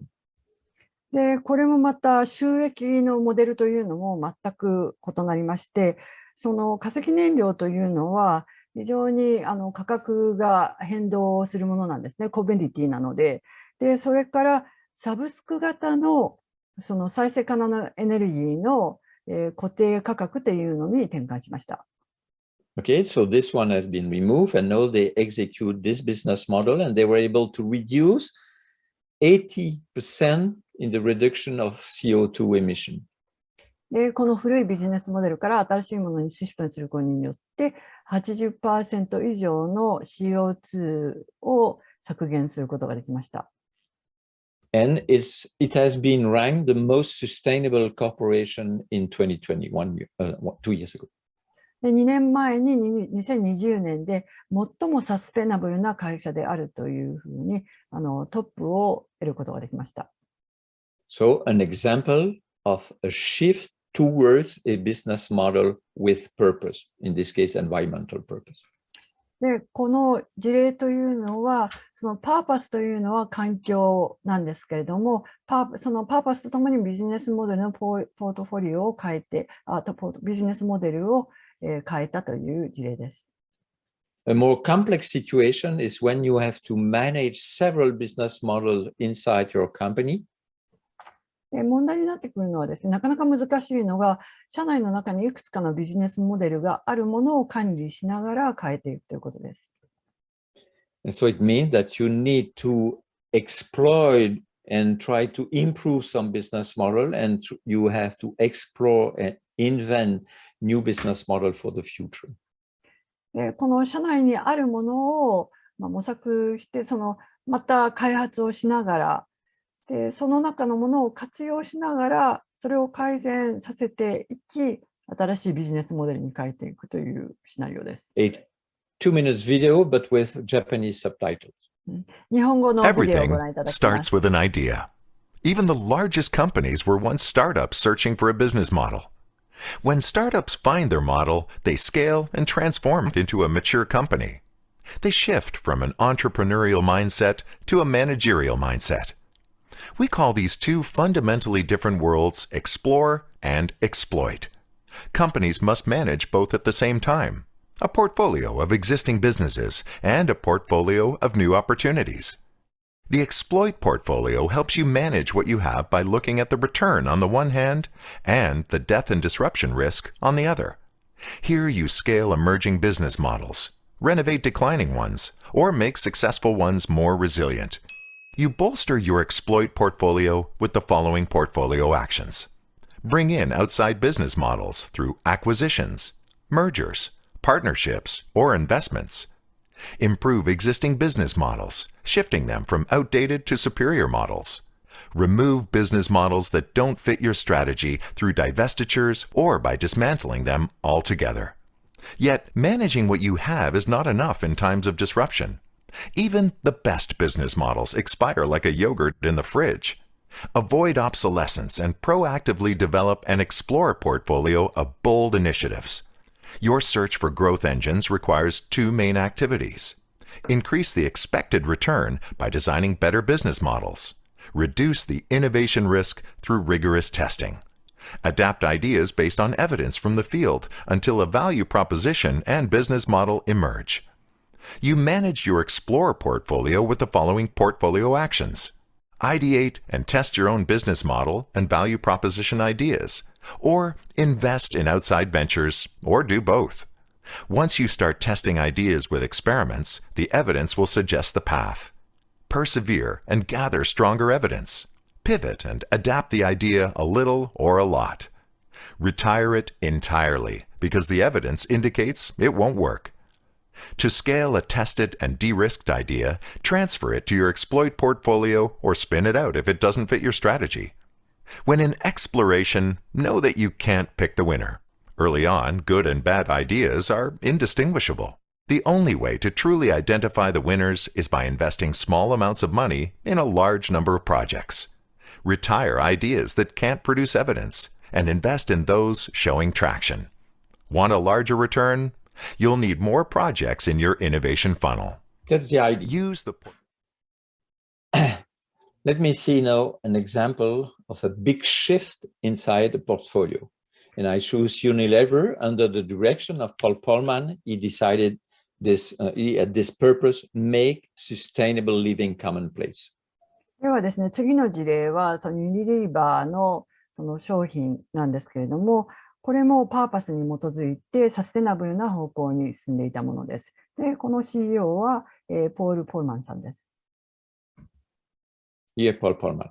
で、これもまた収益のモデルというのも全く異なりまして、その化石燃料というのは非常に価格が変動するものなんですね。コモディティなので。で、それからサブスク型のその再生可能なエネルギーの固定価格というのに転換しました。Okay, so this one has been removed, and now they execute this business model, and they were able to reduce 80% in the reduction of CO2 emission. で、この古いビジネスモデルから新しいものにシフトにすることによって、80% 以上の CO2 を削減することができました。And it has been ranked the most sustainable corporation in 2021, 2 years ago. で、2年前に2020年で最もサステナブルな会社であるというふうにトップを得ることができました。So an example of a shift towards a business model with purpose, in this case, environmental purpose. で、この事例というのは、そのパーパスというのは環境なんですけれども、そのパーパスとともにビジネスモデルのポートフォリオを変えて、ビジネスモデルを変えたという事例です。A more complex situation is when you have to manage several business models inside your company. 問題になってくるのはですね、なかなか難しいのが、社内の中にいくつかのビジネスモデルがあるものを管理しながら変えていくということです。And so it means that you need to exploit and try to improve some business model, and you have to explore and invent new business model for the future. で、この社内にあるものを模索して、また開発をしながら、で、その中のものを活用しながら、それを改善させていき、新しいビジネスモデルに変えていくというシナリオです。A 2 minutes video, but with Japanese subtitles. 日本語のビデオをご覧いただきます。 Everything starts with an idea. Even the largest companies were once startups searching for a business model. When startups find their model, they scale and transform it into a mature company. They shift from an entrepreneurial mindset to a managerial mindset. We call these two fundamentally different worlds explore and exploit. Companies must manage both at the same time, a portfolio of existing businesses and a portfolio of new opportunities. The exploit portfolio helps you manage what you have by looking at the return on the one hand and the death and disruption risk on the other. Here you scale emerging business models. renovate declining ones, or make successful ones more resilient. You bolster your exploit portfolio with the following portfolio actions. Bring in outside business models through acquisitions, mergers, partnerships, or investments. Improve existing business models, shifting them from outdated to superior models. Remove business models that don't fit your strategy through divestitures or by dismantling them altogether. Yet, managing what you have is not enough in times of disruption. Even the best business models expire like a yogurt in the fridge. Avoid obsolescence and proactively develop and explore a portfolio of bold initiatives. Your search for growth engines requires two main activities. Increase the expected return by designing better business models. Reduce the innovation risk through rigorous testing. Adapt ideas based on evidence from the field until a value proposition and business model emerge. You manage your Explorer portfolio with the following portfolio actions. Ideate and test your own business model and value proposition ideas, or invest in outside ventures, or do both. Once you start testing ideas with experiments, the evidence will suggest the path. Persevere and gather stronger evidence. Pivot and adapt the idea a little or a lot. Retire it entirely because the evidence indicates it won't work. To scale a tested and de-risked idea, transfer it to your exploit portfolio or spin it out if it doesn't fit your strategy. When in exploration, know that you can't pick the winner. Early on, good and bad ideas are indistinguishable. The only way to truly identify the winners is by investing small amounts of money in a large number of projects. Retire ideas that can't produce evidence and invest in those showing traction. Want a larger return? You'll need more projects in your innovation funnel. That's the idea. Use the... Let me see now an example of a big shift inside the portfolio. And I choose Unilever under the direction of Paul Polman. He decided this, he had this purpose, make sustainable living commonplace. ではですね、次の事例はそのユニリーバーのその商品なんですけれども、これもパーパスに基づいてサステナブルな方向に進んでいたものです。で、この CEO は、ポール・ポルマンさんです。Here, Paul Polman.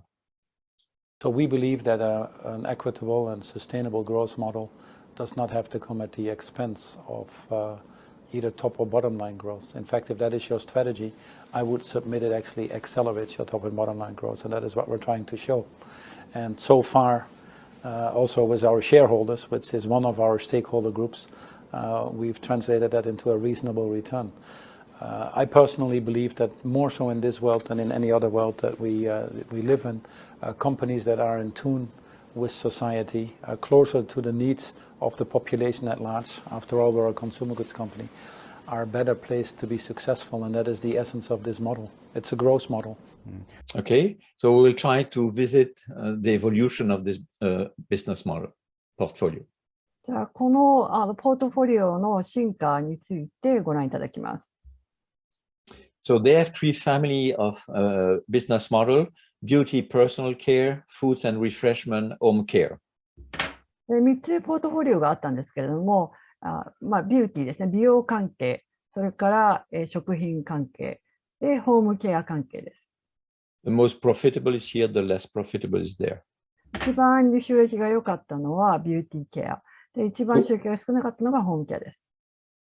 So we believe that an equitable and sustainable growth model does not have to come at the expense of either top or bottom line growth. In fact, if that is your strategy, I would submit it actually accelerates your top and bottom line growth, and that is what we're trying to show. And so far, also with our shareholders, which is one of our stakeholder groups, we've translated that into a reasonable return. I personally believe that more so in this world than in any other world that we live in, companies that are in tune with society, closer to the needs of the population at large, after all we're a consumer goods company, are better placed to be successful, and that is the essence of this model. It's a growth model. Okay, so we will try to visit the evolution of this business model portfolio. じゃあ、このポートフォリオの進化についてご覧いただきます。So they have three family of business model: beauty, personal care, foods and refreshment, home care. 3つポートフォリオがあったんですけれども、ビューティーですね、美容関係、それから、食品関係、で、ホームケア関係です。The most profitable is here, the less profitable is there. 一番収益が良かったのはビューティーケア。で、一番収益が少なかったのがホームケアです。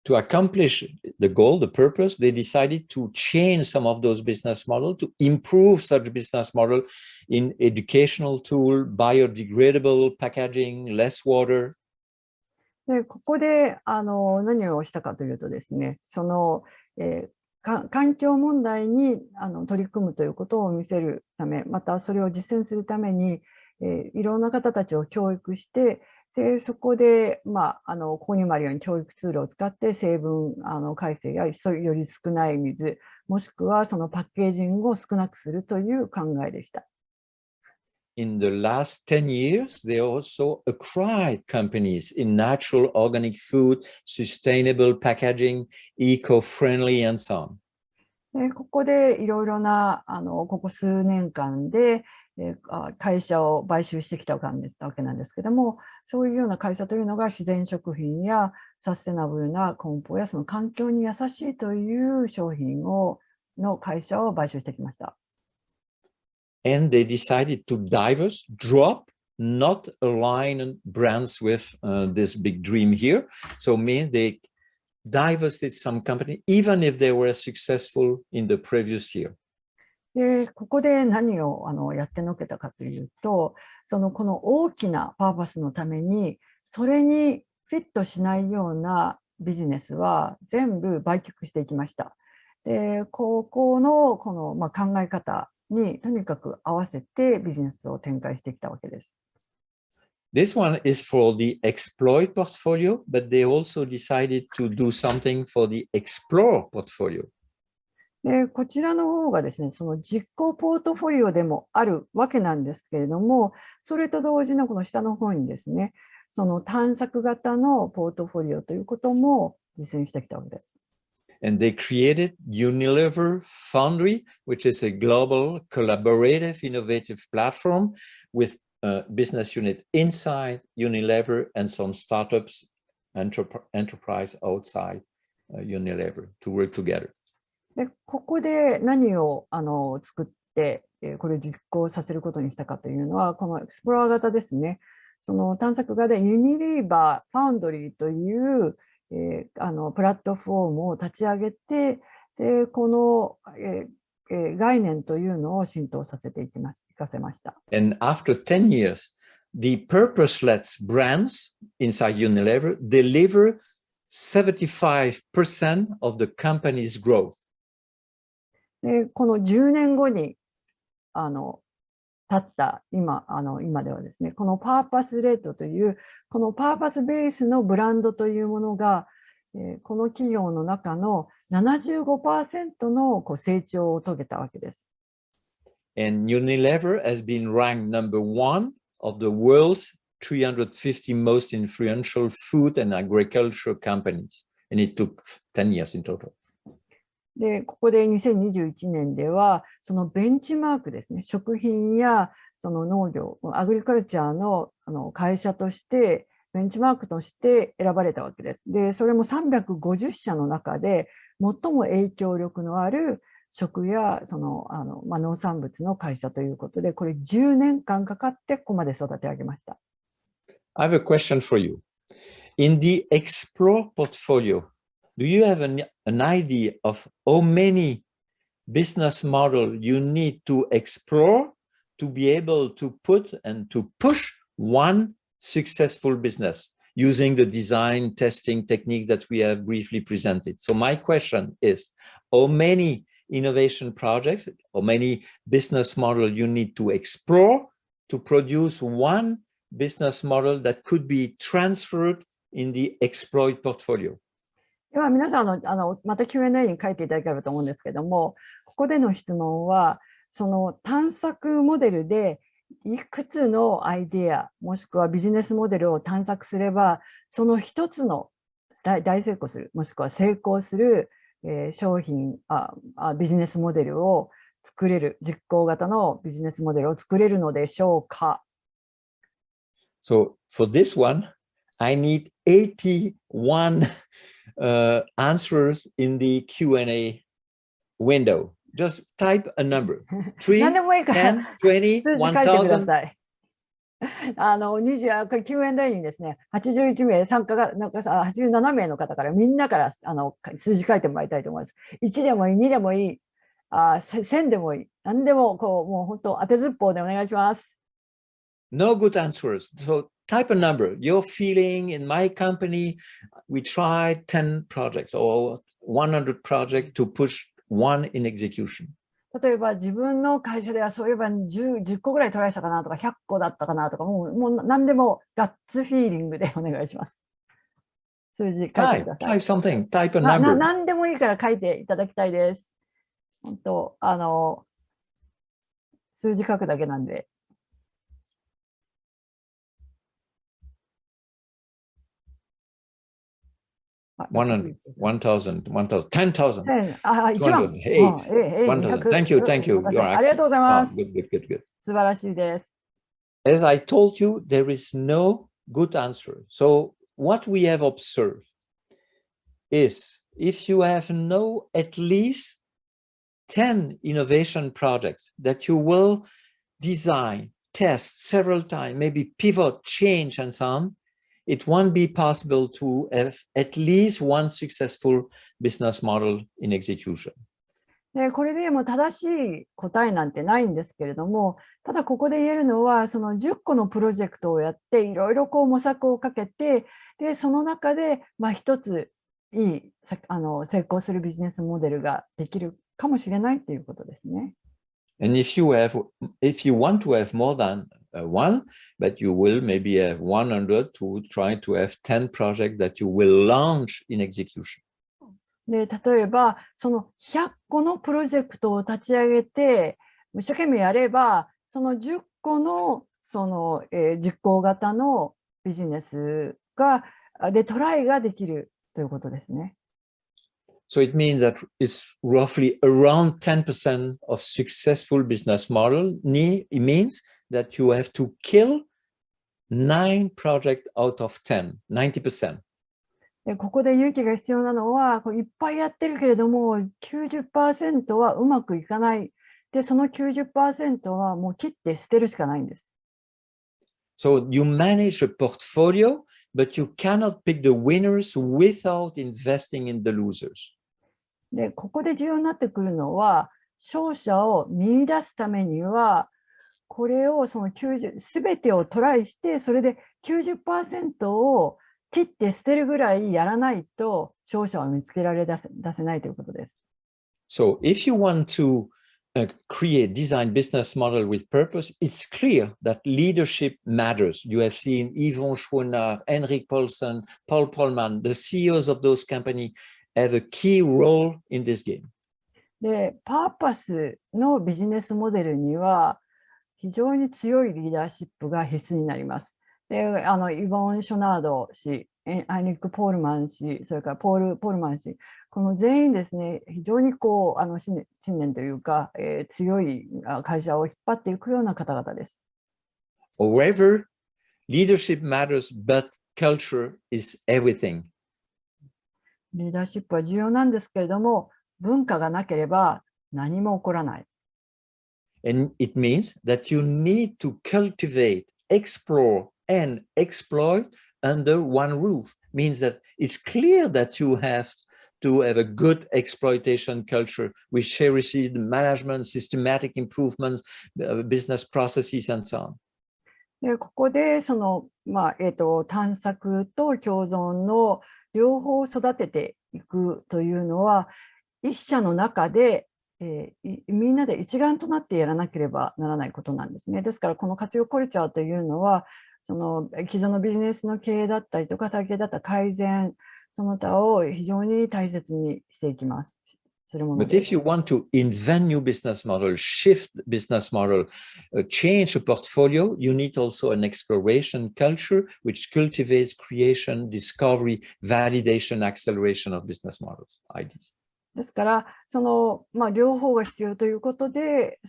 To accomplish the goal, the purpose, they decided to change some of those business models to improve such business model in educational tool, biodegradable packaging, less water. で、ここで何をしたかというとですね、その、環境問題に取り組むということを見せるため、またそれを実践するために、いろんな方たちを教育して、でそこで、ここにもあるように教育ツールを使って成分改正やより少ない水、もしくはそのパッケージングを少なくするという考えでした。In the last 10 years, they also acquired companies in natural organic food, sustainable packaging, eco-friendly, and so on. でここでいろいろなここ数年間で会社を買収してきたわけなんですけども、そういうような会社というのが自然食品やサステナブルな梱包やその環境に優しいという商品の会社を買収してきました。And they decided to drop, not align brands with this big dream here. So mean they divested some company, even if they were successful in the previous year. でここで何をやってのけたかというと、この大きなパーパスのためにそれにフィットしないようなビジネスは全部売却していきました。でここの考え方にとにかく合わせてビジネスを展開してきたわけです。This one is for the exploit portfolio, but they also decided to do something for the explore portfolio. でこちらの方がですね、その実行ポートフォリオでもあるわけなんですけれども、それと同時のこの下の方にですね、その探索型のポートフォリオということも実践してきたわけです。And they created Unilever Foundry, which is a global, collaborative, innovative platform with a business unit inside Unilever and some startups, enterprise outside Unilever to work together. でここで何を作ってこれを実行させることにしたかというのは、このエクスプローラー型ですね。その探索型でユニリーバーファウンドリーというプラットフォームを立ち上げて、でこの、概念というのを浸透させていかせました。And after 10 years, the purposeless brands inside Unilever deliver 75% of the company's growth. でこの10年後に経った今ではですね、このパーパスレートというこのパーパスベースのブランドというものが、この企業の中の 75% の成長を遂げたわけです。And Unilever has been ranked number 1 of the world's 350 most influential food and agriculture companies. And it took 10 years in total. でここで2021年ではそのベンチマークですね、食品やその農業、アグリカルチャーの会社としてベンチマークとして選ばれたわけです。でそれも350社の中で最も影響力のある食やその農産物の会社ということで、これ10年間かかってここまで育て上げました。I have a question for you. In the Explore portfolio, do you have an idea of how many business models you need to explore to be able to put and to push one successful business using the design testing technique that we have briefly presented? So my question is, how many innovation projects, how many business models you need to explore to produce one business model that could be transferred in the exploit portfolio? では皆さんまた Q&A に書いていただければと思うんですけども、ここでの質問は、その探索モデルでいくつのアイデアもしくはビジネスモデルを探索すれば、その一つの大成功するもしくは成功する商品ビジネスモデルを作れる、実行型のビジネスモデルを作れるのでしょうか。So for this one, I need 81 answers in the Q&A window. Just type a number. 3, 10, 20, 1000. Q&A にですね、81名参加が、87名の方からみんなから数字書いてもらいたいと思います。1でもいい、2でもいい、1000でもいい、何でももう本当当てずっぽうでお願いします。No good answers. So type a number. Your feeling in my company, we tried 10 projects or 100 projects to push one in execution. 例えば自分の会社ではそういえば 10個ぐらいトライしたかなとか100個だったかなとか、もう何でもガッツフィーリングでお願いします。数字書いてください。Type something. Type a number. 何でもいいから書いていただきたいです。本当数字書くだけなんで。100, 1000, 10,000, 10,000. 1万。1000. Thank you, thank you. ありがとうございます。 Good. 素晴らしいです。As I told you, there is no good answer. So what we have observed is if you have at least 10 innovation projects that you will design, test several times, maybe pivot, change, and so on, it won't be possible to have at least one successful business model in execution. でこれでも正しい答えなんてないんですけれども、ただここで言えるのは、その10個のプロジェクトをやって、いろいろこう模索をかけて、でその中で一ついい成功するビジネスモデルができるかもしれないということですね。And if you want to have more than one, but you will maybe have 100 to try to have 10 projects that you will launch in execution. で例えば、その100個のプロジェクトを立ち上げて、一生懸命やれば、その10個の実行型のビジネスでトライができるということですね。So it means that it's roughly around 10% of successful business model. It means that you have to kill 9 projects out of 10, 90%. でここで勇気が必要なのは、いっぱいやってるけれども、90% はうまくいかない。で、その 90% はもう切って捨てるしかないんです。So you manage a portfolio, but you cannot pick the winners without investing in the losers. で、ここで重要になってくるのは、勝者を見出すためには、これを全てをトライして、それで 90% を切って捨てるぐらいやらないと、勝者を見つけられ出せないということです。So if you want to create, design business model with purpose, it's clear that leadership matters. You have seen Yvon Schwonard, Henrik Paulsen, Paul Polman, the CEOs of those companies have a key role in this game. で、パーパスのビジネスモデルには非常に強いリーダーシップが必須になります。で、イヴォン・ショナード氏、ヘンリック・ポールマン氏、それからポールマン氏、この全員ですね、非常に信念というか、強い会社を引っ張っていくような方々です。However, leadership matters, but culture is everything. リーダーシップは重要なんですけれども、文化がなければ何も起こらない。And it means that you need to cultivate, explore, and exploit under one roof. Means that it's clear that you have to have a good exploitation culture which cherishes the management, systematic improvements, business processes, and so on. でここで探索と共存の両方を育てていくというのは、一社の中で、みんなで一丸となってやらなければならないことなんですね。ですから、この活用コルチャーというのは、既存のビジネスの経営だったりとか、体系だった改善、その他を非常に大切にしていきます。But if you want to invent new business model, shift business model, change a portfolio, you need also an exploration culture which cultivates creation, discovery, validation, acceleration of business models, ideas. ですから、両方が必要ということで、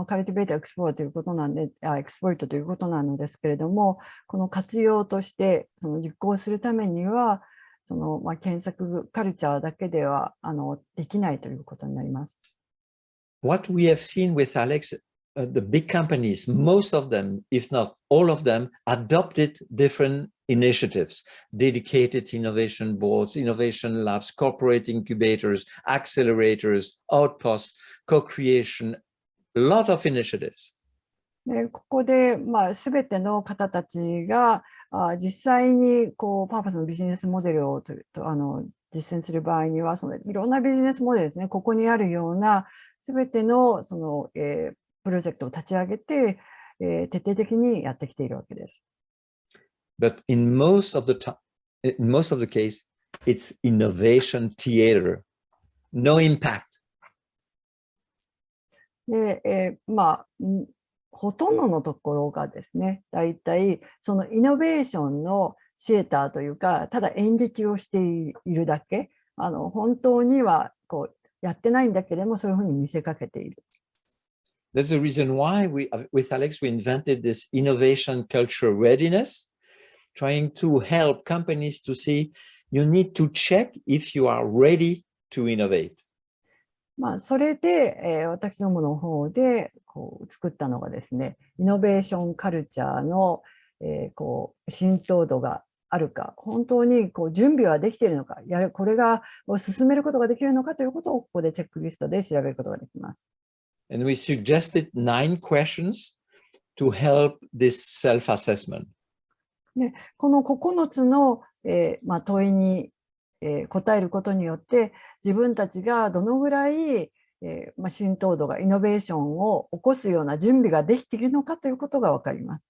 カルティベート、エクスプロイトということなんで、エクスプロイトということなのですけれども、この活用として実行するためには、検索カルチャーだけではできないということになります。What we have seen with Alex, the big companies, most of them, if not all of them, adopted different initiatives, dedicated innovation boards, innovation labs, corporate incubators, accelerators, outposts, co-creation, a lot of initiatives. でここで、全ての方たちが実際にパーパスのビジネスモデルを実践する場合には、いろんなビジネスモデルですね、ここにあるような全てのプロジェクトを立ち上げて、徹底的にやってきているわけです。But in most of the case, it's innovation theater, no impact. で、ほとんどのところがですね、だいたいイノベーションのシアターというか、ただ演劇をしているだけ、本当にはやってないんだけれども、そういうふうに見せかけている。That's the reason why with Alex, we invented this innovation culture readiness. trying to help companies to see you need to check if you are ready to innovate. それで、私どもの方で作ったのがですね、イノベーションカルチャーの、浸透度があるか、本当に準備はできているのか、これが進めることができるのかということをここでチェックリストで調べることができます。And we suggested 9 questions to help this self-assessment. で、この9つの、問いに、答えることによって、自分たちがどのぐらい、浸透度がイノベーションを起こすような準備ができているのかということがわかります。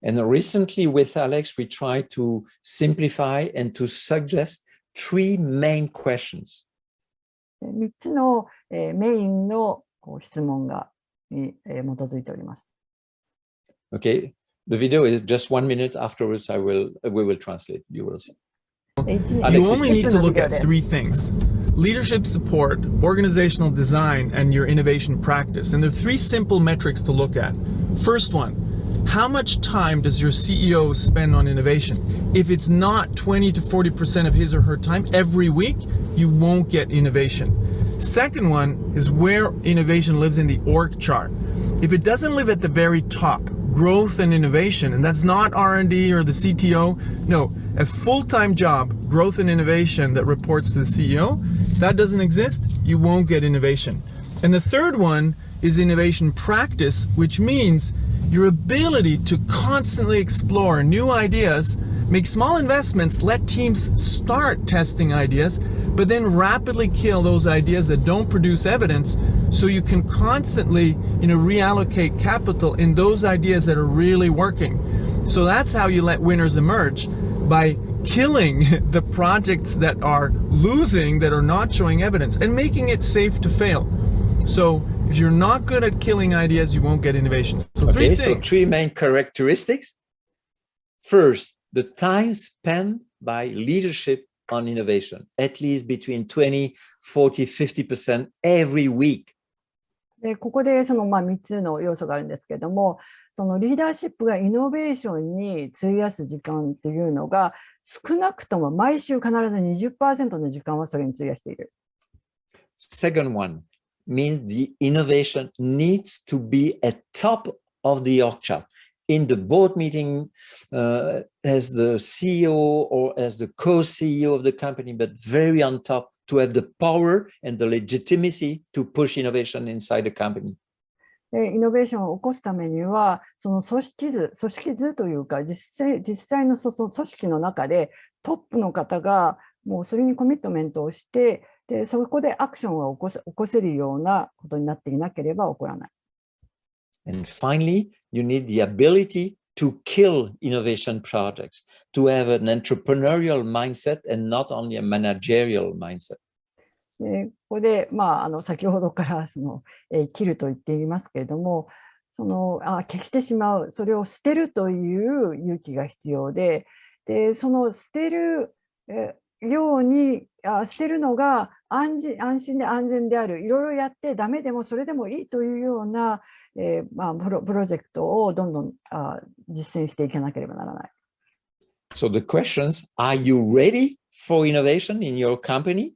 And recently with Alex, we tried to simplify and to suggest 3 main questions. 3つの、メインの質問に基づいております。Okay, the video is just 1 minute. Afterwards, we will translate. You will see. You only need to look at 3 things: leadership support, organizational design, and your innovation practice. And there are 3 simple metrics to look at. First one, how much time does your CEO spend on innovation? If it's not 20 to 40% of his or her time every week, you won't get innovation. Second one is where innovation lives in the org chart. If it doesn't live at the very top, growth and innovation, and that's not R&D or the CTO, no, a full-time job, growth and innovation that reports to the CEO, that doesn't exist, you won't get innovation. And the third one is innovation practice, which means your ability to constantly explore new ideas, make small investments, let teams start testing ideas, but then rapidly kill those ideas that don't produce evidence, so you can constantly, reallocate capital in those ideas that are really working. So that's how you let winners emerge, by killing the projects that are losing, that are not showing evidence, and making it safe to fail. So if you're not good at killing ideas, you won't get innovation. So okay, so 3 main characteristics. First, the time spent by leadership on innovation, at least between 20, 40, 50% every week. で、ここでその3つの要素があるんですけれども、そのリーダーシップがイノベーションに費やす時間っていうのが、少なくとも毎週必ず 20% の時間はそれに費やしている。Second one means the innovation needs to be at top of the org chart. In the board meeting, as the CEO or as the co-CEO of the company, but very on top, to have the power and the legitimacy to push innovation inside the company. イノベーションを起こすためには、その組織図というか、実際の組織の中でトップの方がもうそれにコミットメントをして、でそこでアクションを起こせるようなことになっていなければ起こらない。And finally, you need the ability to kill innovation projects, to have an entrepreneurial mindset and not only a managerial mindset. ここで、先ほどから切ると言っていますけれども、消してしまう、それを捨てるという勇気が必要で、その捨てるように、捨てるのが安心で安全である、いろいろやってダメでもそれでもいいというような、プロジェクトをどんどん実践していかなければならない。So the questions, are you ready for innovation in your company?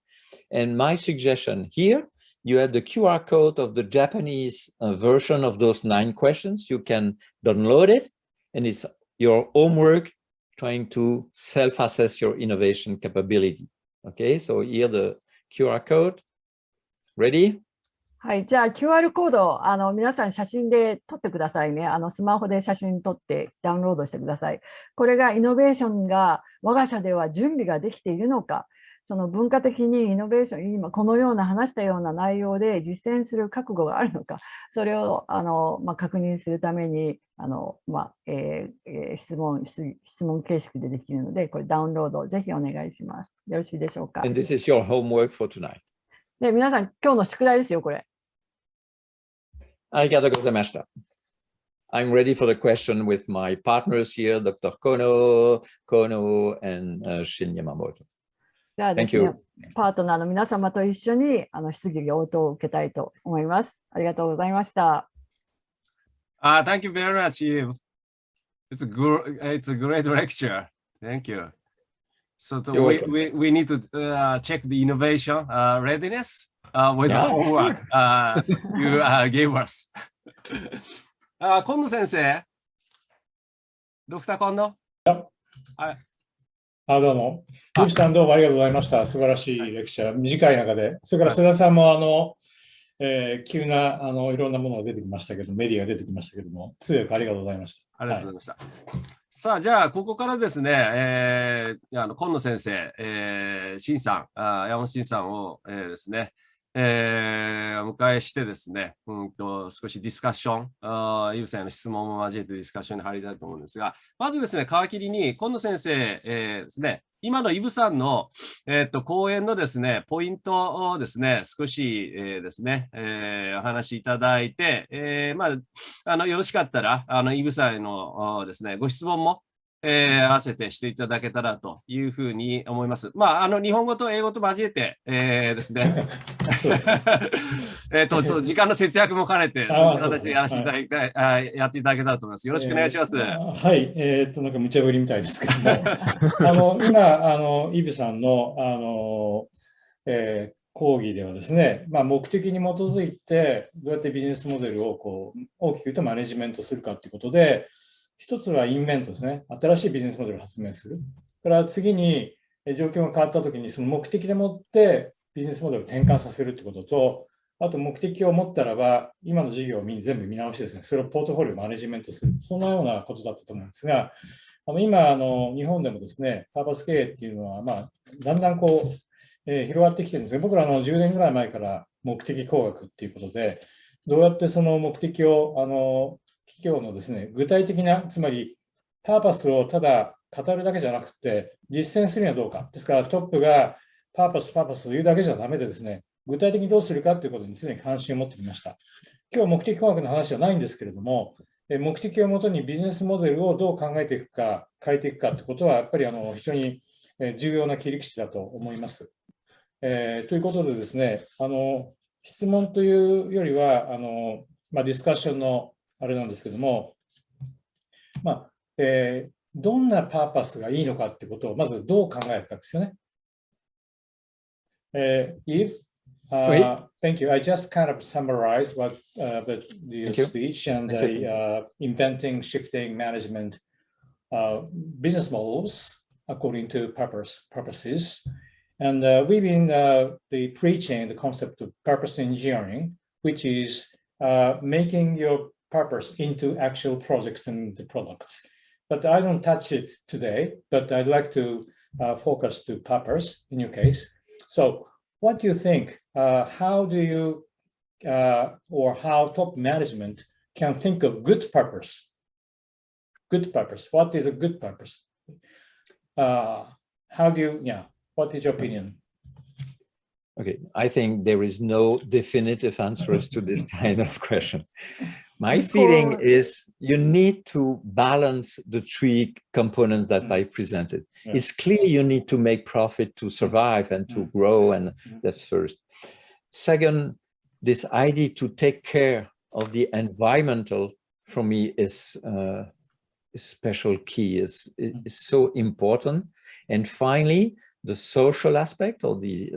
And my suggestion here, you have the QR code of the Japanese version of those 9 questions. You can download it, and it's your homework trying to self-assess your innovation capability. Okay, so here the QR code. Ready? はい、じゃあ QR コード皆さん写真で撮ってくださいね。スマホで写真撮ってダウンロードしてください。これがイノベーションが我が社では準備ができているのか、その文化的にイノベーション、今このような話したような内容で実践する覚悟があるのか、それを確認するために質問形式でできるので、これダウンロードぜひお願いします。よろしいでしょうか。And this is your homework for tonight. で、皆さん今日の宿題ですよ、これ。ありがとうございました。I'm ready for the question with my partners here, Dr. Kono, and Shin Yamamoto. じゃあですね、パートナーの皆様と一緒に質疑応答を受けたいと思います。ありがとうございました。Thank you very much, Eve. It's a great lecture. Thank you. So we need to check the innovation readiness with the homework you gave us. 今野先生、ドクター今野。はい。どうも。ゆきさんどうもありがとうございました。素晴らしいレクチャー、短い中で。それから須田さんも急ないろんなものが出てきましたけど、メディアが出てきましたけども、通訳ありがとうございました。ありがとうございました。さあ、じゃあ、ここからですね、今野先生、新さん、山本新さんを、ですね、お迎えしてですね、少しディスカッション、イブさんへの質問も交えてディスカッションに入りたいと思うんですが、まずですね、皮切りに、今野先生、ですね、今のイブさんの、講演のですね、ポイントをですね、少し、ですね、お話しいただいて、よろしかったら、イブさんへのですね、ご質問も、合わせてしていただけたらというふうに思います。日本語と英語と交えて、ですね、時間の節約も兼ねて、そういう形でやっていただけたらと思います。よろしくお願いします。はい、なんか無茶ぶりみたいですけども、今、イブさんの、講義ではですね、目的に基づいて、どうやってビジネスモデルを大きく言うとマネジメントするかということで、一つはインベントですね。新しいビジネスモデルを発明する。から次に、状況が変わったときに、その目的でもってビジネスモデルを転換させるということと、あと目的を持ったらば、今の事業を全部見直してですね、それをポートフォリオマネジメントする。そんなようなことだったと思うんですが、今、日本でもですね、パーパス経営っていうのは、だんだん広がってきてるんですね。僕ら10年ぐらい前から目的工学っていうことで、どうやってその目的を、企業のですね、具体的な、つまりパーパスをただ語るだけじゃなくて、実践するにはどうか。ですからトップがパーパスと言うだけじゃダメでですね、具体的にどうするかということに常に関心を持ってきました。今日目的工学の話じゃないんですけれども、目的をもとにビジネスモデルをどう考えていくか、変えていくかということは、やっぱり非常に重要な切り口だと思います。ということでですね、質問というよりは、ディスカッションのあれなんですけども、どんなパーパスがいいのかっていうことをまずどう考えるかですよね。Eve, thank you. I just kind of summarized what the speech and inventing, shifting, management business models according to purposes. And we've been preaching the concept of purpose engineering, which is making your purpose into actual projects and the products. But I don't touch it today, but I'd like to focus to purpose in your case. So what do you think? How do you or how top management can think of good purpose? Good purpose. What is a good purpose? How do you, what is your opinion? Okay, I think there is no definitive answers to this kind of question. My feeling is you need to balance the three components that I presented. It's clear you need to make profit to survive and to grow, and that's first. Second, this idea to take care of the environmental, for me, is special key, is so important. And finally, the social aspect or the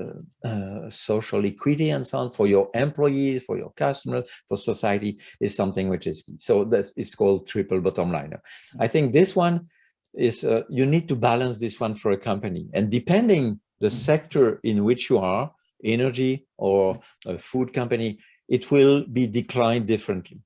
social equity and so on for your employees, for your customers, for society is something which is key. So it's called triple bottom line. I think this one is, you need to balance this one for a company. And depending the sector in which you are, energy or a food company, it will be declined differently.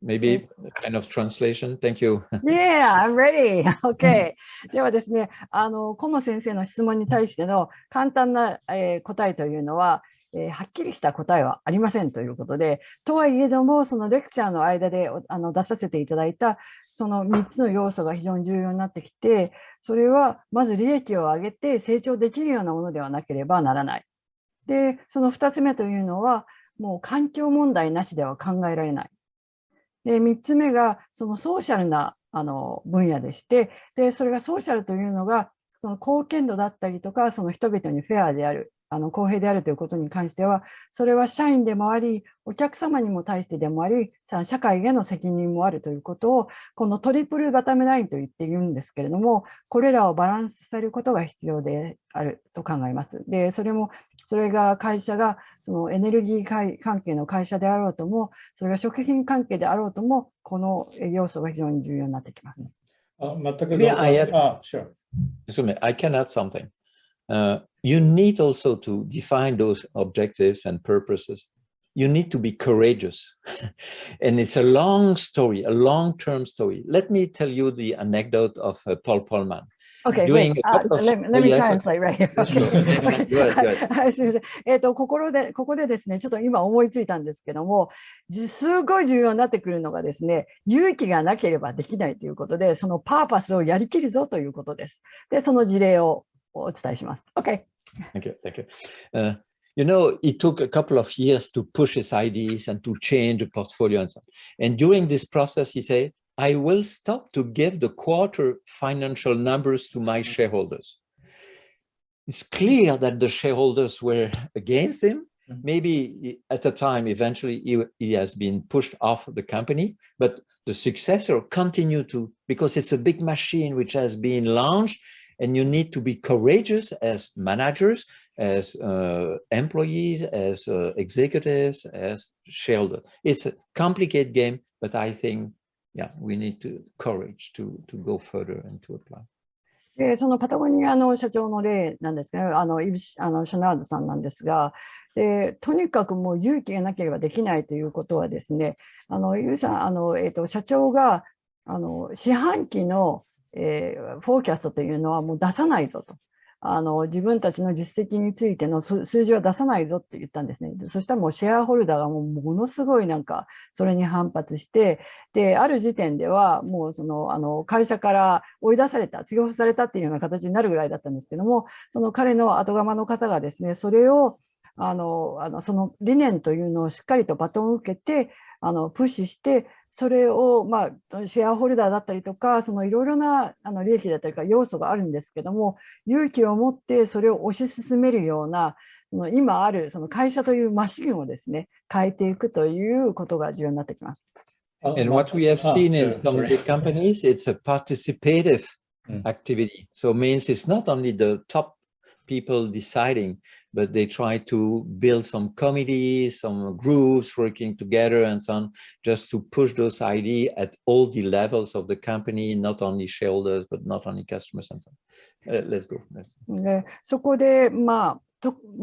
Maybe a kind of translation. Thank you. Yeah, I'm ready. Okay. ではですね、河野先生の質問に対しての簡単な、答えというのは、はっきりした答えはありませんということで、とはいえども、そのレクチャーの間で出させていただいたその3つの要素が非常に重要になってきて、それはまず利益を上げて成長できるようなものではなければならない。で、その2つ目というのは、もう環境問題なしでは考えられない。で、3つ目がそのソーシャルな分野でして、で、それがソーシャルというのがその貢献度だったりとか、その人々にフェアである、公平であるということに関しては、それは社員でもあり、お客様にも対してでもあり、社会への責任もあるということを、このトリプルバタムラインと言っているんですけれども、これらをバランスさせることが必要であると考えます。で、それが会社がそのエネルギー関係の会社であろうとも、それが食品関係であろうとも、この要素が非常に重要になってきます。全くsure. I can add something. You need also to define those objectives and purposes. You need to be courageous. And it's a long story, a long-term story. Let me tell you the anecdote of Paul Polman. Okay, Doing wait, a couple of, let me translate right here. Okay. すみません。ここでですね、ちょっと今思いついたんですけども、すごい重要になってくるのがですね、勇気がなければできないということで、そのパーパスをやりきるぞということです。で、その事例をお伝えします。OK。Thank you. You know, it took a couple of years to push his ideas and to change the portfolio and so on. And during this process, he said, I will stop to give the quarter financial numbers to my shareholders. It's clear that the shareholders were against him. Maybe at the time, eventually, he has been pushed off the company, but the successor continued to, because it's a big machine which has been launched. And you need to be courageous as managers, as employees, as executives, as shareholders. It's a complicated game, but I think, yeah, we need courage to go further and to apply. そのパタゴニアの社長の例なんですけど、イブ・シュナードさんなんですが、とにかくもう勇気がなければできないということはですね、イブさん、社長が四半期のフォーキャストというのはもう出さないぞと。自分たちの実績についての数字は出さないぞって言ったんですね。そしたらもうシェアホルダーがものすごいそれに反発して、で、ある時点ではもう会社から追い出された、追放されたっていうような形になるぐらいだったんですけども、その彼の後釜の方がですね、それをその理念というのをしっかりとバトンを受けて、プッシュして、それを、シェアホルダーだったりとか、いろいろな利益だったりとか要素があるんですけども、勇気を持ってそれを推し進めるような、今ある会社というマシンをですね、変えていくということが重要になってきます。And what we have seen in some big companies, it's a participative activity. So it means it's not only the top people deciding, but they try to build some committees, some groups working together and so on, just to push those ideas at all the levels of the company, not only shareholders, but not only customers and so on. Let's go. で、そこで、も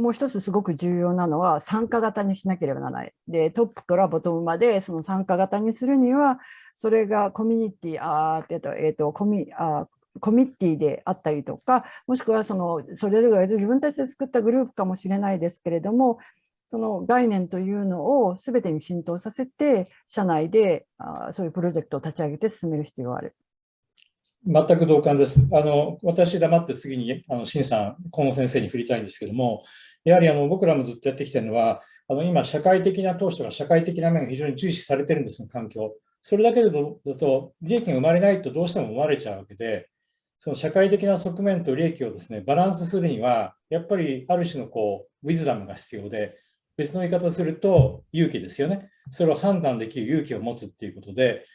う一つすごく重要なのは参加型にしなければならない。で、トップからボトムまでその参加型にするには、それがコミュニティ、コミッティであったりとか、もしくはそれぞれ自分たちで作ったグループかもしれないですけれども、その概念というのを全てに浸透させて、社内でそういうプロジェクトを立ち上げて進める必要がある。全く同感です。私、黙って次に新さん、河野先生に振りたいんですけども、やはり僕らもずっとやってきているのは、今、社会的な投資とか社会的な面が非常に重視されているんです、環境。それだけだと、利益が生まれないとどうしても思われちゃうわけで、その社会的な側面と利益をですね、バランスするには、やっぱりある種のウィズダムが必要で、別の言い方をすると勇気ですよね。それを判断できる勇気を持つっていうことで、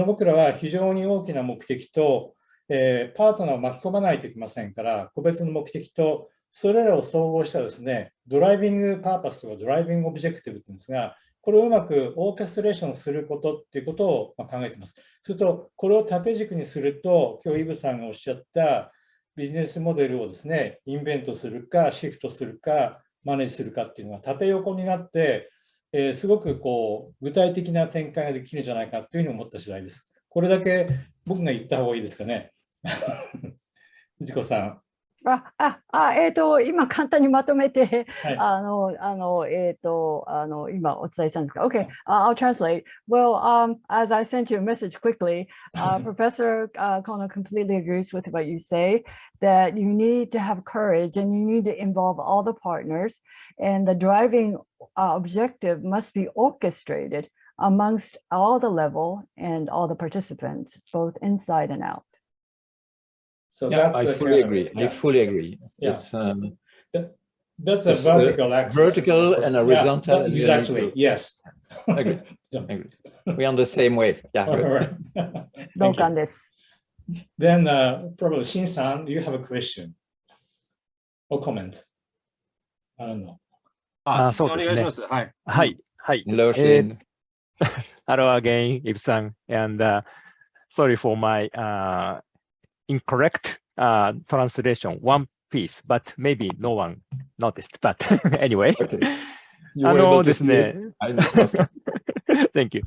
僕らは非常に大きな目的と、パートナーを巻き込まないといけませんから、個別の目的と、それらを総合したですね、ドライビングパーパスとかドライビングオブジェクティブっていうんですが、これをうまくオーケストレーションすることっていうことを考えています。すると、これを縦軸にすると、今日イブさんがおっしゃったビジネスモデルをですね、インベントするか、シフトするか、マネージするかっていうのが縦横になって、すごく具体的な展開ができるんじゃないかというふうに思った次第です。これだけ僕が言った方がいいですかね。藤子さん。今簡単にまとめて、はい、今お伝えしたんですが、Okay, I'll translate. Well, as I sent you a message quickly, Professor Kono completely agrees with what you say, that you need to have courage and you need to involve all the partners, and the driving objective must be orchestrated amongst all the level and all the participants, both inside and out. So yeah, I fully agree. Yeah. I fully agree. Yeah. That's a vertical axis. Vertical and horizontal. Yeah, exactly. Yes. Agree. Agree. We're on the same wave. Yeah.同感です。Then probably Shin-san, you have a question or comment? I don't know. そうですね。お願いします。はい。はい。はい。Hello, Shin. Hello again, Ib-san. And sorry for my incorrect translation. One piece, but maybe no one noticed. But anyway. Okay. ですね。Thank you.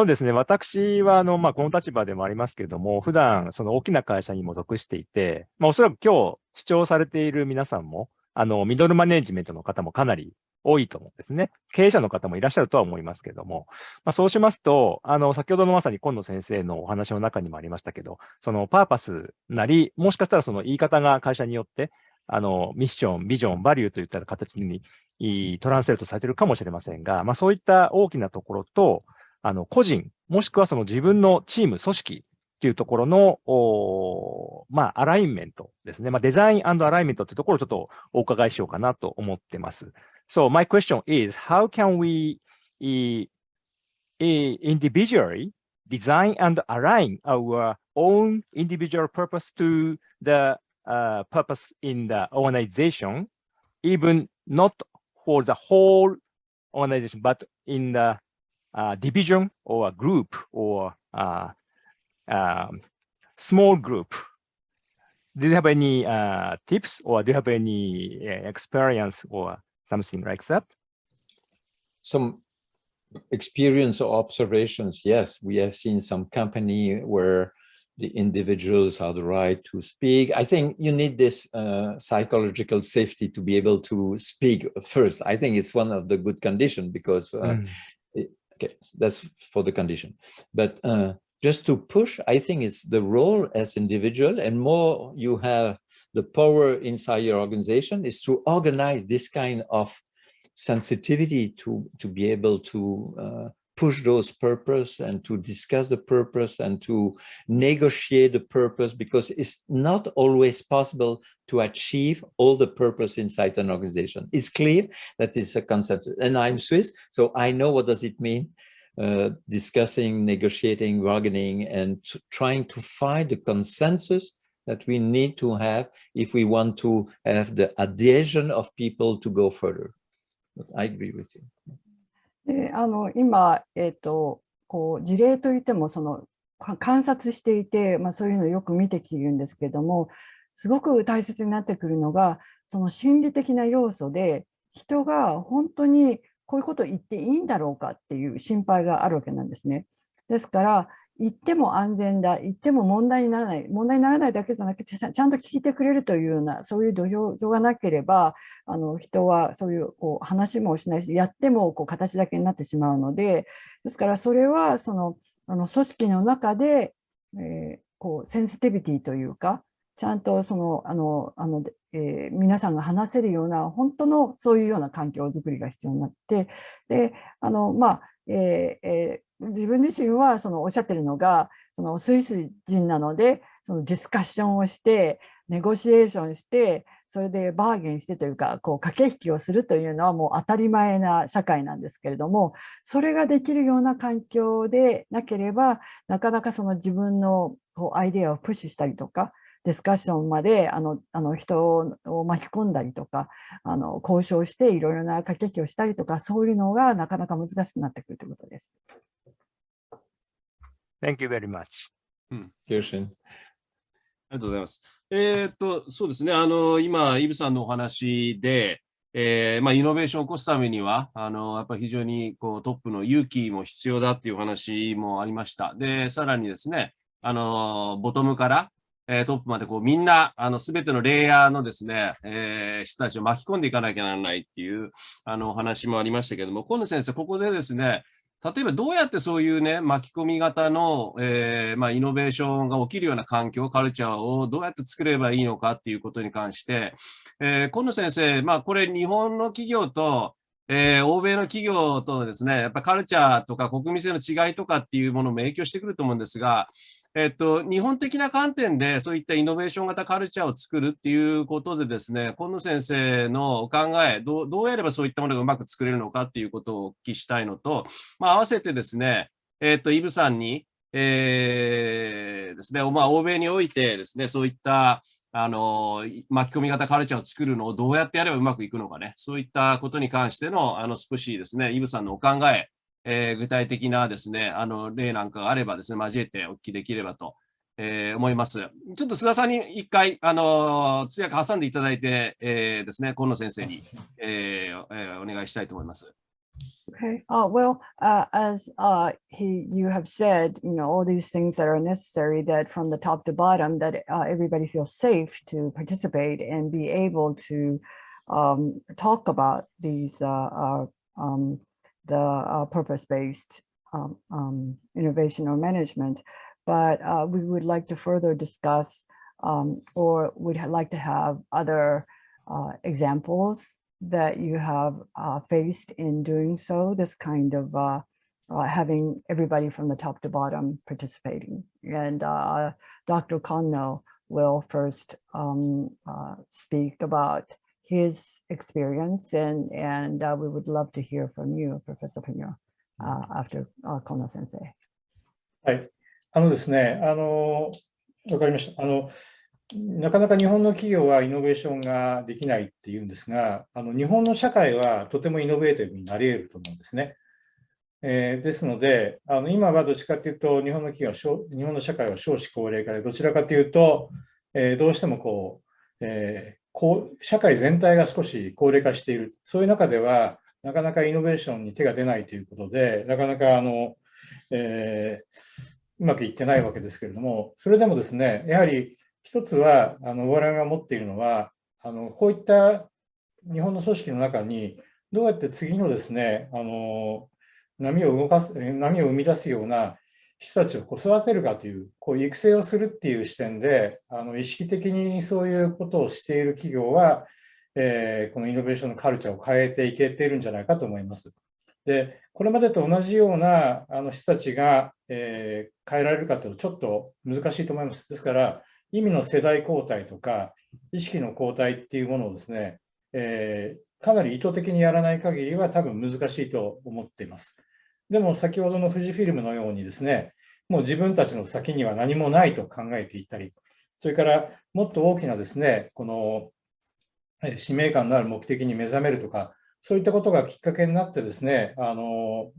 ですね、私はこの立場でもありますけれども、普段その大きな会社にも属していて、おそらく今日視聴されている皆さんも、ミドルマネジメントの方もかなり多いと思うんですね。経営者の方もいらっしゃるとは思いますけれども、そうしますと、先ほどのまさに今野先生のお話の中にもありましたけど、そのパーパスなり、もしかしたらその言い方が会社によって、ミッション、ビジョン、バリューといった形にトランスレートされているかもしれませんが、そういった大きなところと、個人、もしくはその自分のチーム、組織っていうところの、アラインメントですね。デザイン&アラインメントっていうところをちょっとお伺いしようかなと思ってます。So my question is, how can we individually design and align our own individual purpose to the purpose in the organization, even not for the whole organization, but in the division or a group or small group? Do you have any tips or do you have any experience or something like that? Some experience or observations, yes. We have seen some company where the individuals have the right to speak. I think you need this psychological safety to be able to speak first. I think it's one of the good conditions because okay, that's for the condition. But just to push, I think it's the role as individual, and more you have the power inside your organization is to organize this kind of sensitivity to be able to push those purpose and to discuss the purpose and to negotiate the purpose, because it's not always possible to achieve all the purpose inside an organization. It's clear that it's a consensus, and I'm Swiss, so I know what does it mean. Discussing, negotiating, bargaining, and trying to find the consensus that we need to have if we want to have the adhesion of people to go further. But I agree with you. で今、事例といっても観察していて、そういうのをよく見てきているんですけれども、すごく大切になってくるのがその心理的な要素で、人が本当にこういうことを言っていいんだろうかっていう心配があるわけなんですね。ですから言っても安全だ、言っても問題にならない、問題にならないだけじゃなくてちゃんと聞いてくれるというような、そういう土壌がなければ人はそういう話もしないし、やっても形だけになってしまうので、ですからそれは組織の中で、センシティビティというか、ちゃんと皆さんが話せるような本当のそういうような環境づくりが必要になって、で自分自身はおっしゃってるのがスイス人なのでディスカッションをしてネゴシエーションしてそれでバーゲンしてというか駆け引きをするというのはもう当たり前な社会なんですけれども、それができるような環境でなければなかなか自分のアイデアをプッシュしたりとかディスカッションまで人を巻き込んだりとか交渉していろいろな駆け引きをしたりとか、そういうのがなかなか難しくなってくるということです。Thank you very much. ありがとうございます。そうですね。今、イブさんのお話で、イノベーションを起こすためには、やっぱり非常にトップの勇気も必要だっていう話もありました。で、さらにですね、ボトムからトップまでみんな、すべてのレイヤーのですね、人たちを巻き込んでいかなきゃならないっていう、お話もありましたけれども、今野先生、ここでですね、例えばどうやってそういうね、巻き込み型の、イノベーションが起きるような環境、カルチャーをどうやって作ればいいのかっていうことに関して、今野先生、これ日本の企業と、欧米の企業とですね、やっぱカルチャーとか国民性の違いとかっていうものも影響してくると思うんですが、日本的な観点でそういったイノベーション型カルチャーを作るっていうことでですね、今野先生のお考え、どうやればそういったものがうまく作れるのかっていうことをお聞きしたいのと、合わせてですね、イブさんに、ですね、欧米においてですね、そういった巻き込み型カルチャーを作るのをどうやってやればうまくいくのかね、そういったことに関しての少しですね、イブさんのお考え、具体的なですね、例なんかがあればですね、交えてお聞きできればと、思います。ちょっと須田さんに一回、通訳挟んでいただいて、ですね、今野先生に、お願いしたいと思います。Okay. Well, as you have said, all these things that are necessary, that from the top to bottom, that everybody feels safe to participate and be able to talk about these the purpose-based innovation or management. But we would like to further discuss, or would like to have other examples that you have faced in doing so, this kind of having everybody from the top to bottom participating. And Dr. Konno will first speak about his experience, and we would love to hear from you, Professor Piñeúr, after Konno sensei. はい、ですね、わかりました。なかなか日本の企業はイノベーションができないっていうんですが、日本の社会はとてもイノベーティブになり得ると思うんですね。ですので、今はどっちかというと、日本の社会は少子高齢化で、どちらかというと、どうしても社会全体が少し高齢化している。そういう中では、なかなかイノベーションに手が出ないということで、なかなかうまくいってないわけですけれども、それでもですね、やはり一つは我々が持っているのは、こういった日本の組織の中に、どうやって次のですね、波を生み出すような人たちを育てるかという、育成をするっていう視点で、意識的にそういうことをしている企業は、このイノベーションのカルチャーを変えていけているんじゃないかと思います。で、これまでと同じような人たちが、変えられるかというとちょっと難しいと思います。ですから、意味の世代交代とか、意識の交代っていうものをですね、かなり意図的にやらない限りは多分難しいと思っています。でも先ほどの富士フィルムのようにですね、もう自分たちの先には何もないと考えていたり、それからもっと大きなですね、この使命感のある目的に目覚めるとか、そういったことがきっかけになってですね、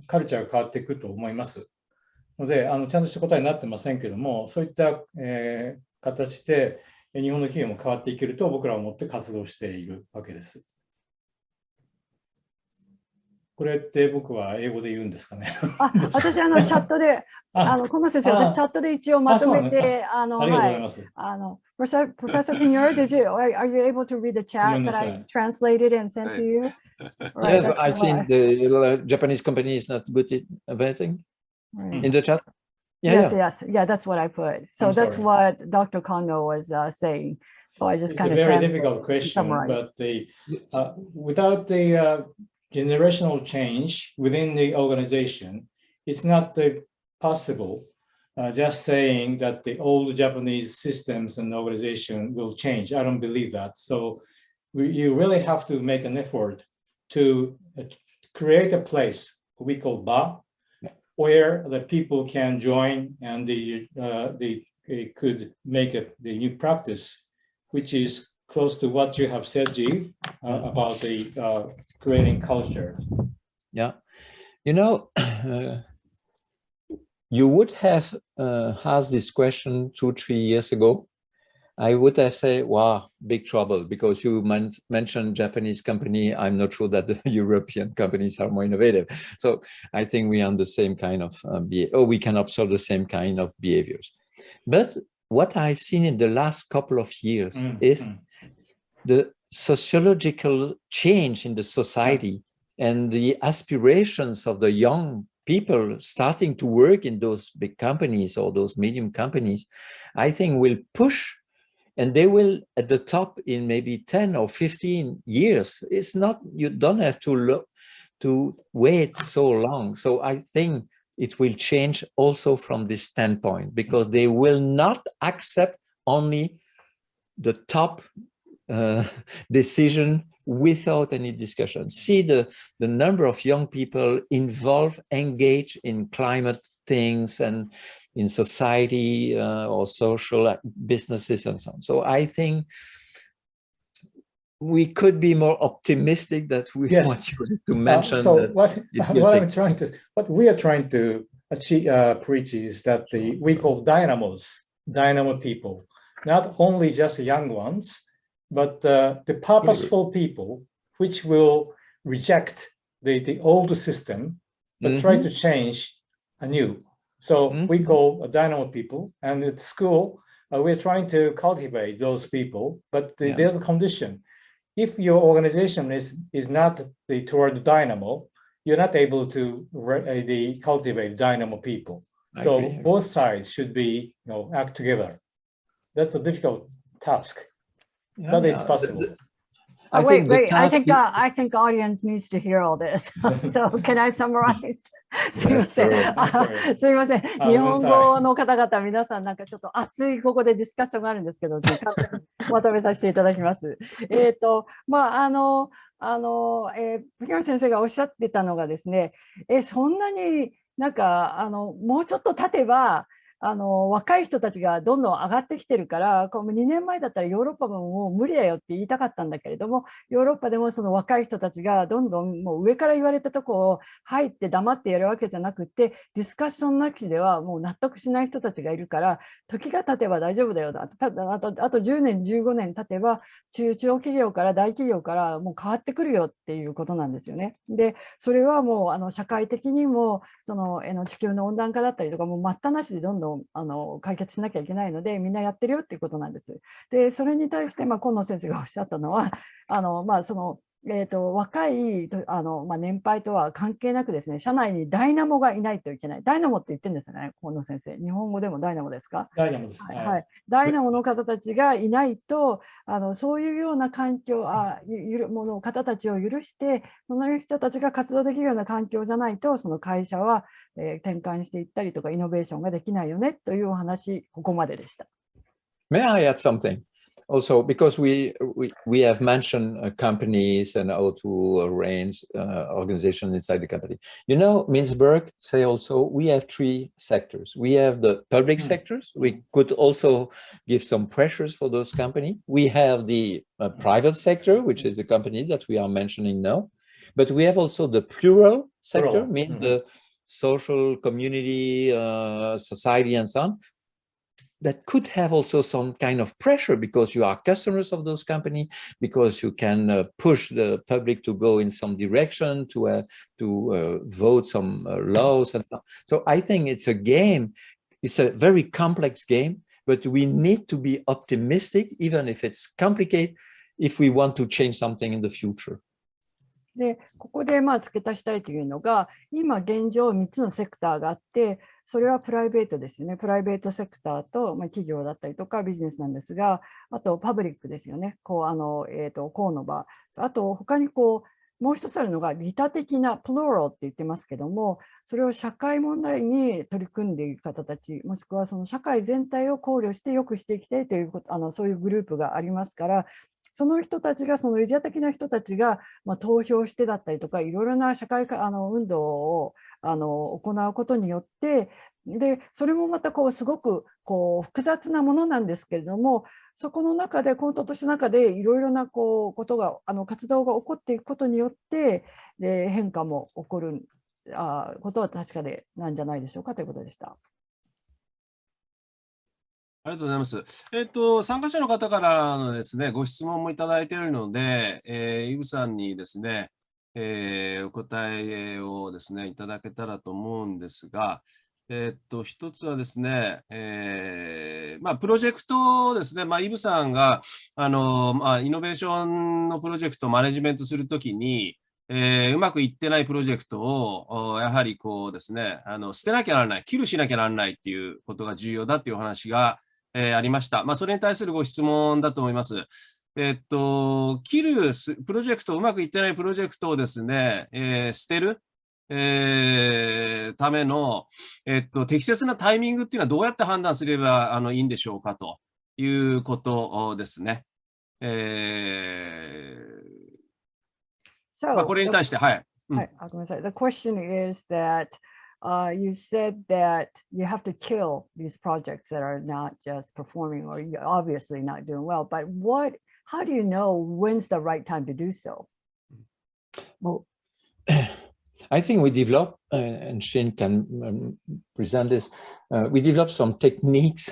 カルチャーが変わっていくと思いますので、ちゃんとした答えになってませんけども、そういった、形で日本の企業も変わっていけると僕らは思って活動しているわけです。これって僕は英語で言うんですかね。私チャットで、この先生、私チャットで一応まとめて、ありがとうございます。Professor Piñeúr, are you able to read the chat that I translated and sent to you? Right, yes, I think the Japanese company is not good at everything in the chat. Yeah, that's what I put. So that's what Dr. Konno was saying. So I just kind of It's a very difficult question, but without the generational change within the organization, it's not possible just saying that the old Japanese systems and organization will change. I don't believe that. So you really have to make an effort to create a place we call ba, where the people can join and they could make the new practice, which is close to what you have said, Ji, about the creating culture. Yeah, you would have asked this question 2-3 years ago. I would have said, wow, big trouble, because you mentioned Japanese company. I'm not sure that the European companies are more innovative. So I think we are on the same kind of we can observe the same kind of behaviors. But what I've seen in the last couple of years is the sociological change in the society and the aspirations of the young people starting to work in those big companies or those medium companies, I think will push, and they will at the top in maybe 10 or 15 years. It's not, you don't have to wait so long. So I think it will change also from this standpoint, because they will not accept only the top decision without any discussion. See the number of young people involved, engaged in climate things and in society or social businesses and so on. So I think we could be more optimistic that we want you to mention. So what we are trying to achieve, preach is that we call dynamo people, not only just young ones, but the purposeful people, which will reject the old system, but try to change anew. So we call dynamo people, and at school, we're trying to cultivate those people, but there's a condition. If your organization is not toward dynamo, you're not able to cultivate dynamo people. So both sides should be, act together. That's a difficult task. But it's possible. I think audience needs to hear all this. So can I summarize? すみません。すみません。日本語の方々、皆さんなんかちょっと熱いここでディスカッションがあるんですけど、まとめさせていただきます。ピニョン先生がおっしゃってたのがですね、そんなになんかもうちょっと経てば若い人たちがどんどん上がってきてるから、2年前だったらヨーロッパももう無理だよって言いたかったんだけれども、ヨーロッパでもその若い人たちがどんどんもう上から言われたところを入って黙ってやるわけじゃなくて、ディスカッションなしではもう納得しない人たちがいるから、時が経てば大丈夫だよだ。あと10年、15年経てば中企業から大企業からもう変わってくるよっていうことなんですよね。で、それはもう社会的にもその地球の温暖化だったりとかもう待ったなしでどんどん解決しなきゃいけないので、みんなやってるよっていうことなんです。で、それに対して、今野先生がおっしゃったのは、若い年配とは関係なくですね、社内にダイナモがいないといけない。ダイナモって言ってるんですよね、河野先生。日本語でもダイナモですか？ダイナモです。はい。ダイナモの方たちがいないと、そういうような環境、方たちを許して、その人たちが活動できるような環境じゃないと、その会社は転換していったりとか、イノベーションができないよねというお話、ここまででした。May I add something? Also, because we have mentioned companies and how to arrange organizations inside the company. You know, Mintzberg say also we have three sectors. We have the public sectors. We could also give some pressures for those companies. We have the private sector, which is the company that we are mentioning now. But we have also the plural sector, means the social community, society, and so on. That could have also some kind of pressure because you are customers of those companies, because you can push the public to go in some direction, to vote some laws. And so I think it's a game. It's a very complex game, but we need to be optimistic, even if it's complicated, if we want to change something in the future. で、ここで付け足したいというのが、今現状3つのセクターがあって、それはプライベートですよね。プライベートセクターと、企業だったりとかビジネスなんですが、あとパブリックですよね。公の場。あと他にもう一つあるのが利他的なプローロって言ってますけども、それを社会問題に取り組んでいる方たち、もしくはその社会全体を考慮して良くしていきたいというそういうグループがありますから、その人たちが、その利他的な人たちが、投票してだったりとか、いろいろな社会運動を行うことによって、で、それもまたすごく複雑なものなんですけれども、そこの中で、コントとした中でいろいろなことが、活動が起こっていくことによって、で変化も起こることは確かなんじゃないでしょうかということでした。ありがとうございます。参加者の方からのですね、ご質問もいただいているので、イブさんにですね、お答えをですね、いただけたらと思うんですが、一つはですね、プロジェクトですね、イブさんがイノベーションのプロジェクトをマネジメントするときに、うまくいってないプロジェクトをやはりですね、捨てなきゃならない、キルしなきゃならないっていうことが重要だっていうお話がありました。それに対するご質問だと思います。キルプロジェクト、うまくいってないプロジェクトをですね、捨てるための、適切なタイミングっていうのはどうやって判断すればいいんでしょうかということですね。これに対して、はい。はい、ごめんなさい。The question is that you said that you have to kill these projects that are not just performing or you're obviously not doing well, but how do you know when's the right time to do so? Well, I think we developed, and Shane can present this, we developed some techniques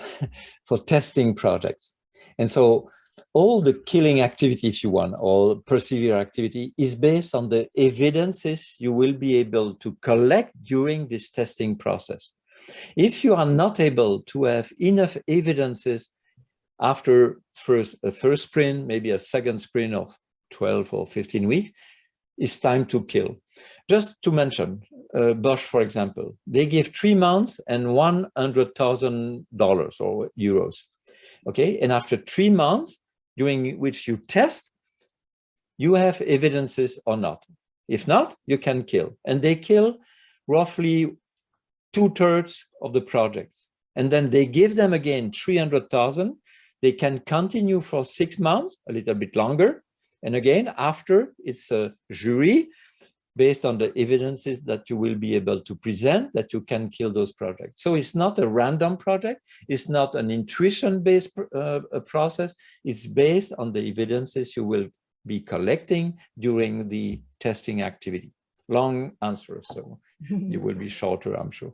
for testing projects. And so all the killing activity, if you want, or persevere activity is based on the evidences you will be able to collect during this testing process. If you are not able to have enough evidences after a first sprint, maybe a second sprint of 12 or 15 weeks, it's time to kill. Just to mention, Bosch, for example, they give 3 months and $100,000 or euros. Okay, and after 3 months, during which you test, you have evidences or not. If not, you can kill. And they kill roughly 2/3 of the projects. And then they give them again 300,000. They can continue for 6 months, a little bit longer. And again, after it's a jury based on the evidences that you will be able to present that you can kill those projects. So it's not a random project. It's not an intuition-based process. It's based on the evidences you will be collecting during the testing activity. Long answer, so it will be shorter, I'm sure.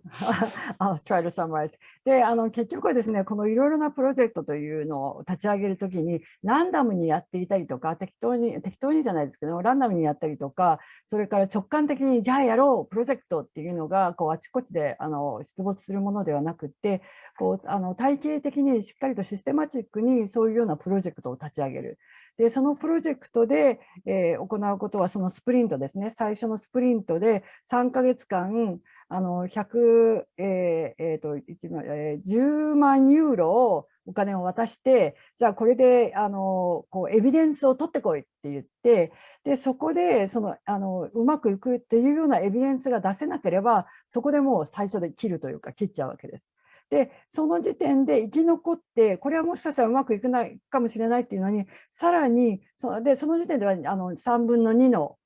I'll try to summarize. で、結局はですね、このいろいろなプロジェクトというのを立ち上げるときに、ランダムにやっていたりとか、適当にじゃないですけど、ランダムにやったりとか、それから直感的に、じゃあやろう、プロジェクトっていうのが、こうあちこちで出没するものではなくて、こう体系的にしっかりとシステマチックにそういうようなプロジェクトを立ち上げる。で、そのプロジェクトで、行うことはそのスプリントですね。最初のスプリントで3ヶ月間、10万ユーロをお金を渡して、じゃあこれでこうエビデンスを取ってこいって言って、でそこでうまくいくっていうようなエビデンスが出せなければ、そこでもう最初で切るというか切っちゃうわけです。で、その時点で生き残って、これはもしかしたらうまくいかないかもしれないっていうのに、さらに、その時点では3分の2の、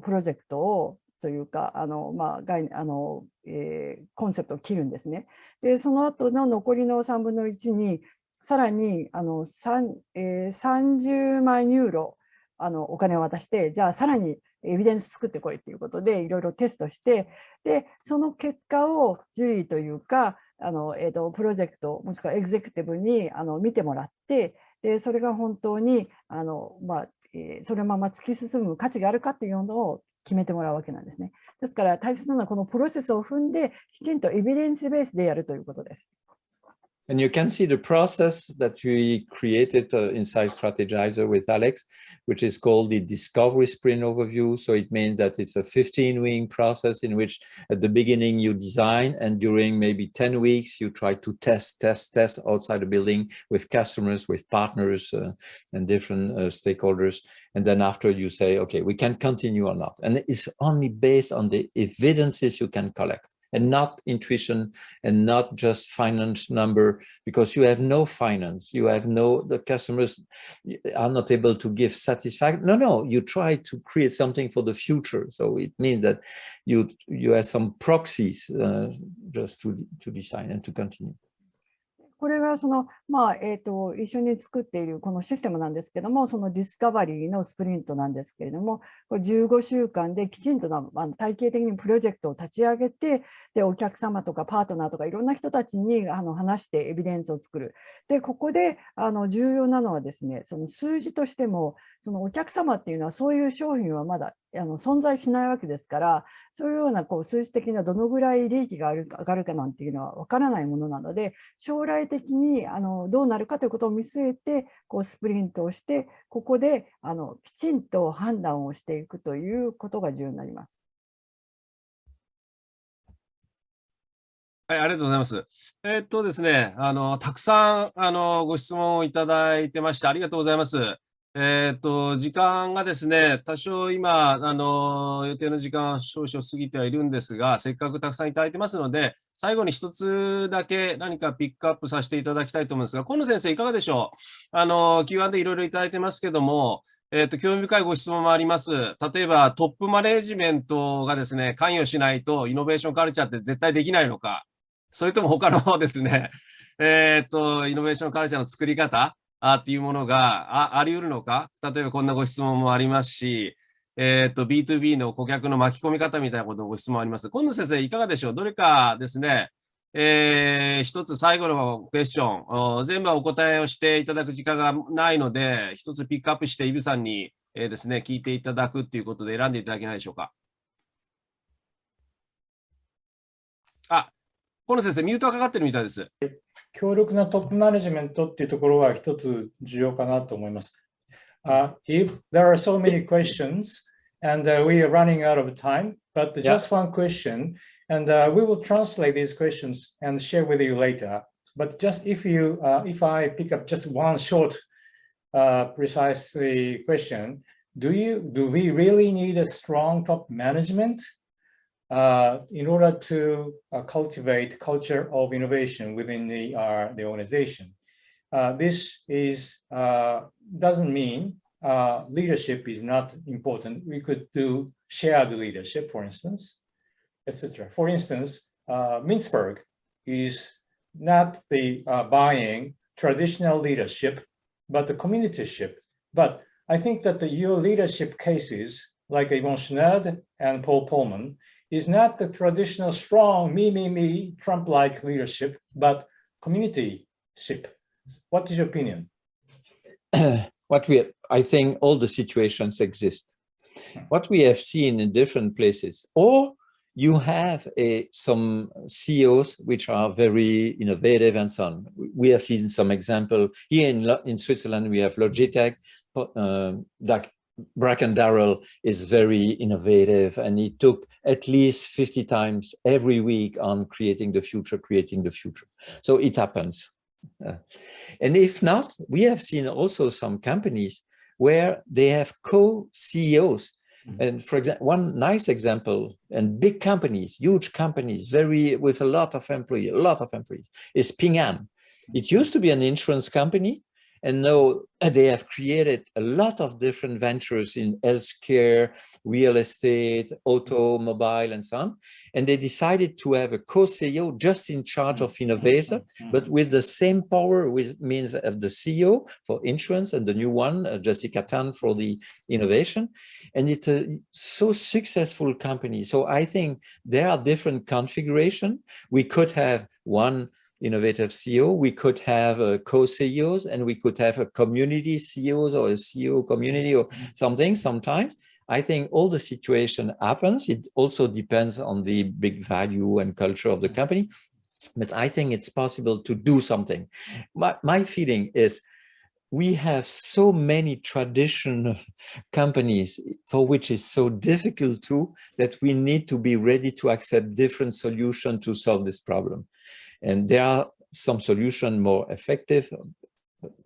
プロジェクトを、というか、コンセプトを切るんですね。で、その後の残りの3分の1に、さらに30万ユーロお金を渡して、じゃあさらにエビデンス作ってこいっていうことで、いろいろテストして、で、その結果を獣医というか、プロジェクトもしくはエグゼクティブに見てもらって、でそれが本当にそのまま突き進む価値があるかっていうのを決めてもらうわけなんですね。ですから大切なのはこのプロセスを踏んできちんとエビデンスベースでやるということです。And you can see the process that we created inside Strategizer with Alex, which is called the Discovery Sprint Overview. So it means that it's a 15-week process in which at the beginning you design and during maybe 10 weeks you try to test outside the building with customers, with partners and different stakeholders. And then after you say, okay, we can continue or not. And it's only based on the evidences you can collect. And not intuition and not just finance number, because you have no finance, the customers are not able to give satisfaction. No, you try to create something for the future. So it means that you have some proxies just to design and to continue. これが一緒に作っているこのシステムなんですけども、そのディスカバリーのスプリントなんですけれども、これ15週間できちんと体系的にプロジェクトを立ち上げて、でお客様とかパートナーとかいろんな人たちに話してエビデンスを作る。でここで重要なのはですね、その数字としても、そのお客様っていうのはそういう商品はまだ存在しないわけですから、そういうような数字的などのぐらい利益が上がるかなんていうのは分からないものなので、将来的にどうなるかということを見据えてスプリントをして、ここできちんと判断をしていくということが重要になります。はい、ありがとうございます。ですね、たくさんご質問をいただいてまして、ありがとうございます。時間がですね、多少今、予定の時間は少々過ぎてはいるんですが、せっかくたくさんいただいてますので、最後に一つだけ何かピックアップさせていただきたいと思うんですが、河野先生いかがでしょう。Q&A いろいろいただいてますけども、興味深いご質問もあります。例えば、トップマネジメントがですね、関与しないとイノベーションカルチャーって絶対できないのか、それとも他のですね、イノベーションカルチャーの作り方っていうものがあり得るのか、例えばこんなご質問もありますし、B2B の顧客の巻き込み方みたいなことのご質問あります。今野先生、いかがでしょう。どれかですね、一つ最後のクエスチョン、全部はお答えをしていただく時間がないので、一つピックアップしてイブさんに、ですね、聞いていただくということで選んでいただけないでしょうか。河野先生、ミュートがかかってるみたいです。強力なトップマネジメントっていうところは一つ重要かなと思います。If there are so many questions and we are running out of time, but just one question, and we will translate these questions and share with you later. But just if I pick up just one short, precise question, do we really need a strong top management in order to cultivate culture of innovation within the organization? This doesn't mean leadership is not important. We could do shared leadership, for instance, etc. For instance, Mintzberg is not the buying traditional leadership, but the communityship. But I think that your leadership cases, like Yvonne Schneider and Paul Pullman, is not the traditional strong me, Trump-like leadership, but communityship. What is your opinion? I think all the situations exist. What we have seen in different places, or you have some CEOs which are very innovative and so on. We have seen some example here in Switzerland. We have Logitech. Bracken Darrell is very innovative, and he took at least 50 times every week on creating the future. So it happens. And if not, we have seen also some companies where they have co-CEOs. And for example, one nice example, and big companies, huge companies, with a lot of employees, is Ping An. It used to be an insurance company, and now they have created a lot of different ventures in healthcare, real estate, automobile, and so on. And they decided to have a co-CEO just in charge of innovation, but with the same power, which means of the CEO for insurance and the new one, Jessica Tan, for the innovation. And it's a so successful company. So I think there are different configurations. We could have one innovative CEO, we could have co-CEOs, and we could have a community CEOs or a CEO community or something sometimes. I think all the situation happens. It also depends on the big value and culture of the company, but I think it's possible to do something. My feeling is we have so many traditional companies for which it's so difficult that we need to be ready to accept different solutions to solve this problem. And there are some solutions more effective.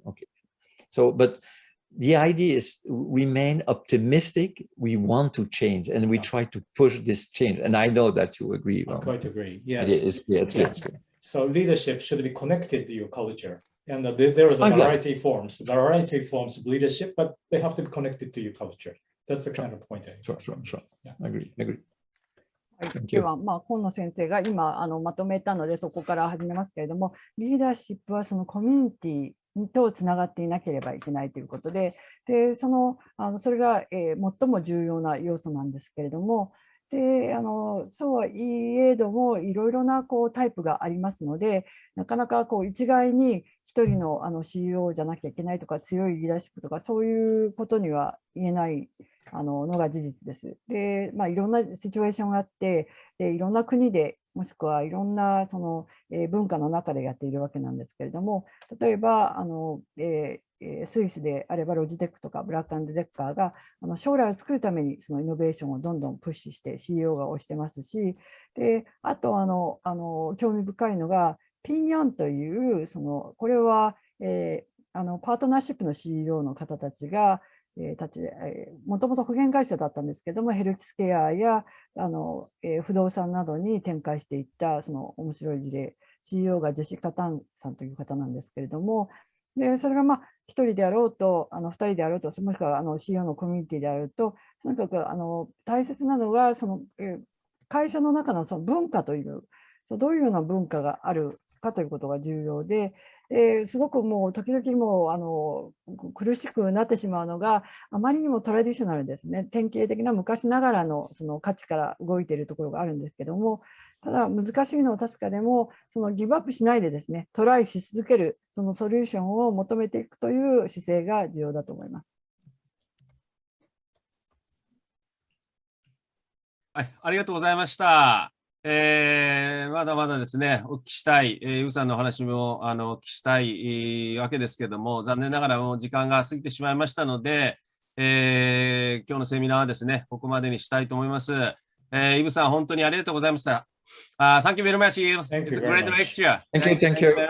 Okay. So, but the idea is remain optimistic. We want to change, and we try to push this change. And I know that you agree. I quite agree. Yes. Yes. So leadership should be connected to your culture. And there is a variety of forms of leadership, but they have to be connected to your culture. That's the kind of point. Sure. Yeah. Agree. では、河野先生が今まとめたので、そこから始めますけれども、リーダーシップはそのコミュニティとつながっていなければいけないということで、それが最も重要な要素なんですけれども、そうはいえども、いろいろなタイプがありますので、なかなか一概に一人のCEO じゃなきゃいけないとか、強いリーダーシップとか、そういうことには言えないのが事実です。で、いろんなシチュエーションがあって、いろんな国で、もしくはいろんな文化の中でやっているわけなんですけれども、例えばスイスであればロジテックとかブラック&デッカーが将来を作るためにそのイノベーションをどんどんプッシュして CEO が推してますし、であと興味深いのがピニョンというこれはパートナーシップの CEO の方たちが、もともと保険会社だったんですけども、ヘルスケアや不動産などに展開していったその面白い事例、CEO がジェシカ・タンさんという方なんですけれども、でそれが1人であろうと、2人であろうと、もしくはCEO のコミュニティであると、とにかく大切なのは、会社の中のその文化という、どういうような文化があるかということが重要で、すごくもう時々もう苦しくなってしまうのが、あまりにもトラディショナルですね、典型的な昔ながらのその価値から動いているところがあるんですけども、ただ難しいのは確かでも、そのギブアップしないでですね、トライし続ける、そのソリューションを求めていくという姿勢が重要だと思います。はい、ありがとうございました。まだまだですね、お聞きしたい、イブさんのお話もお聞きしたいわけですけども、残念ながらもう時間が過ぎてしまいましたので、今日のセミナーはですね、ここまでにしたいと思います。イブさん、本当にありがとうございました。Thank you very much, Eve. It's a great lecture. Thank you.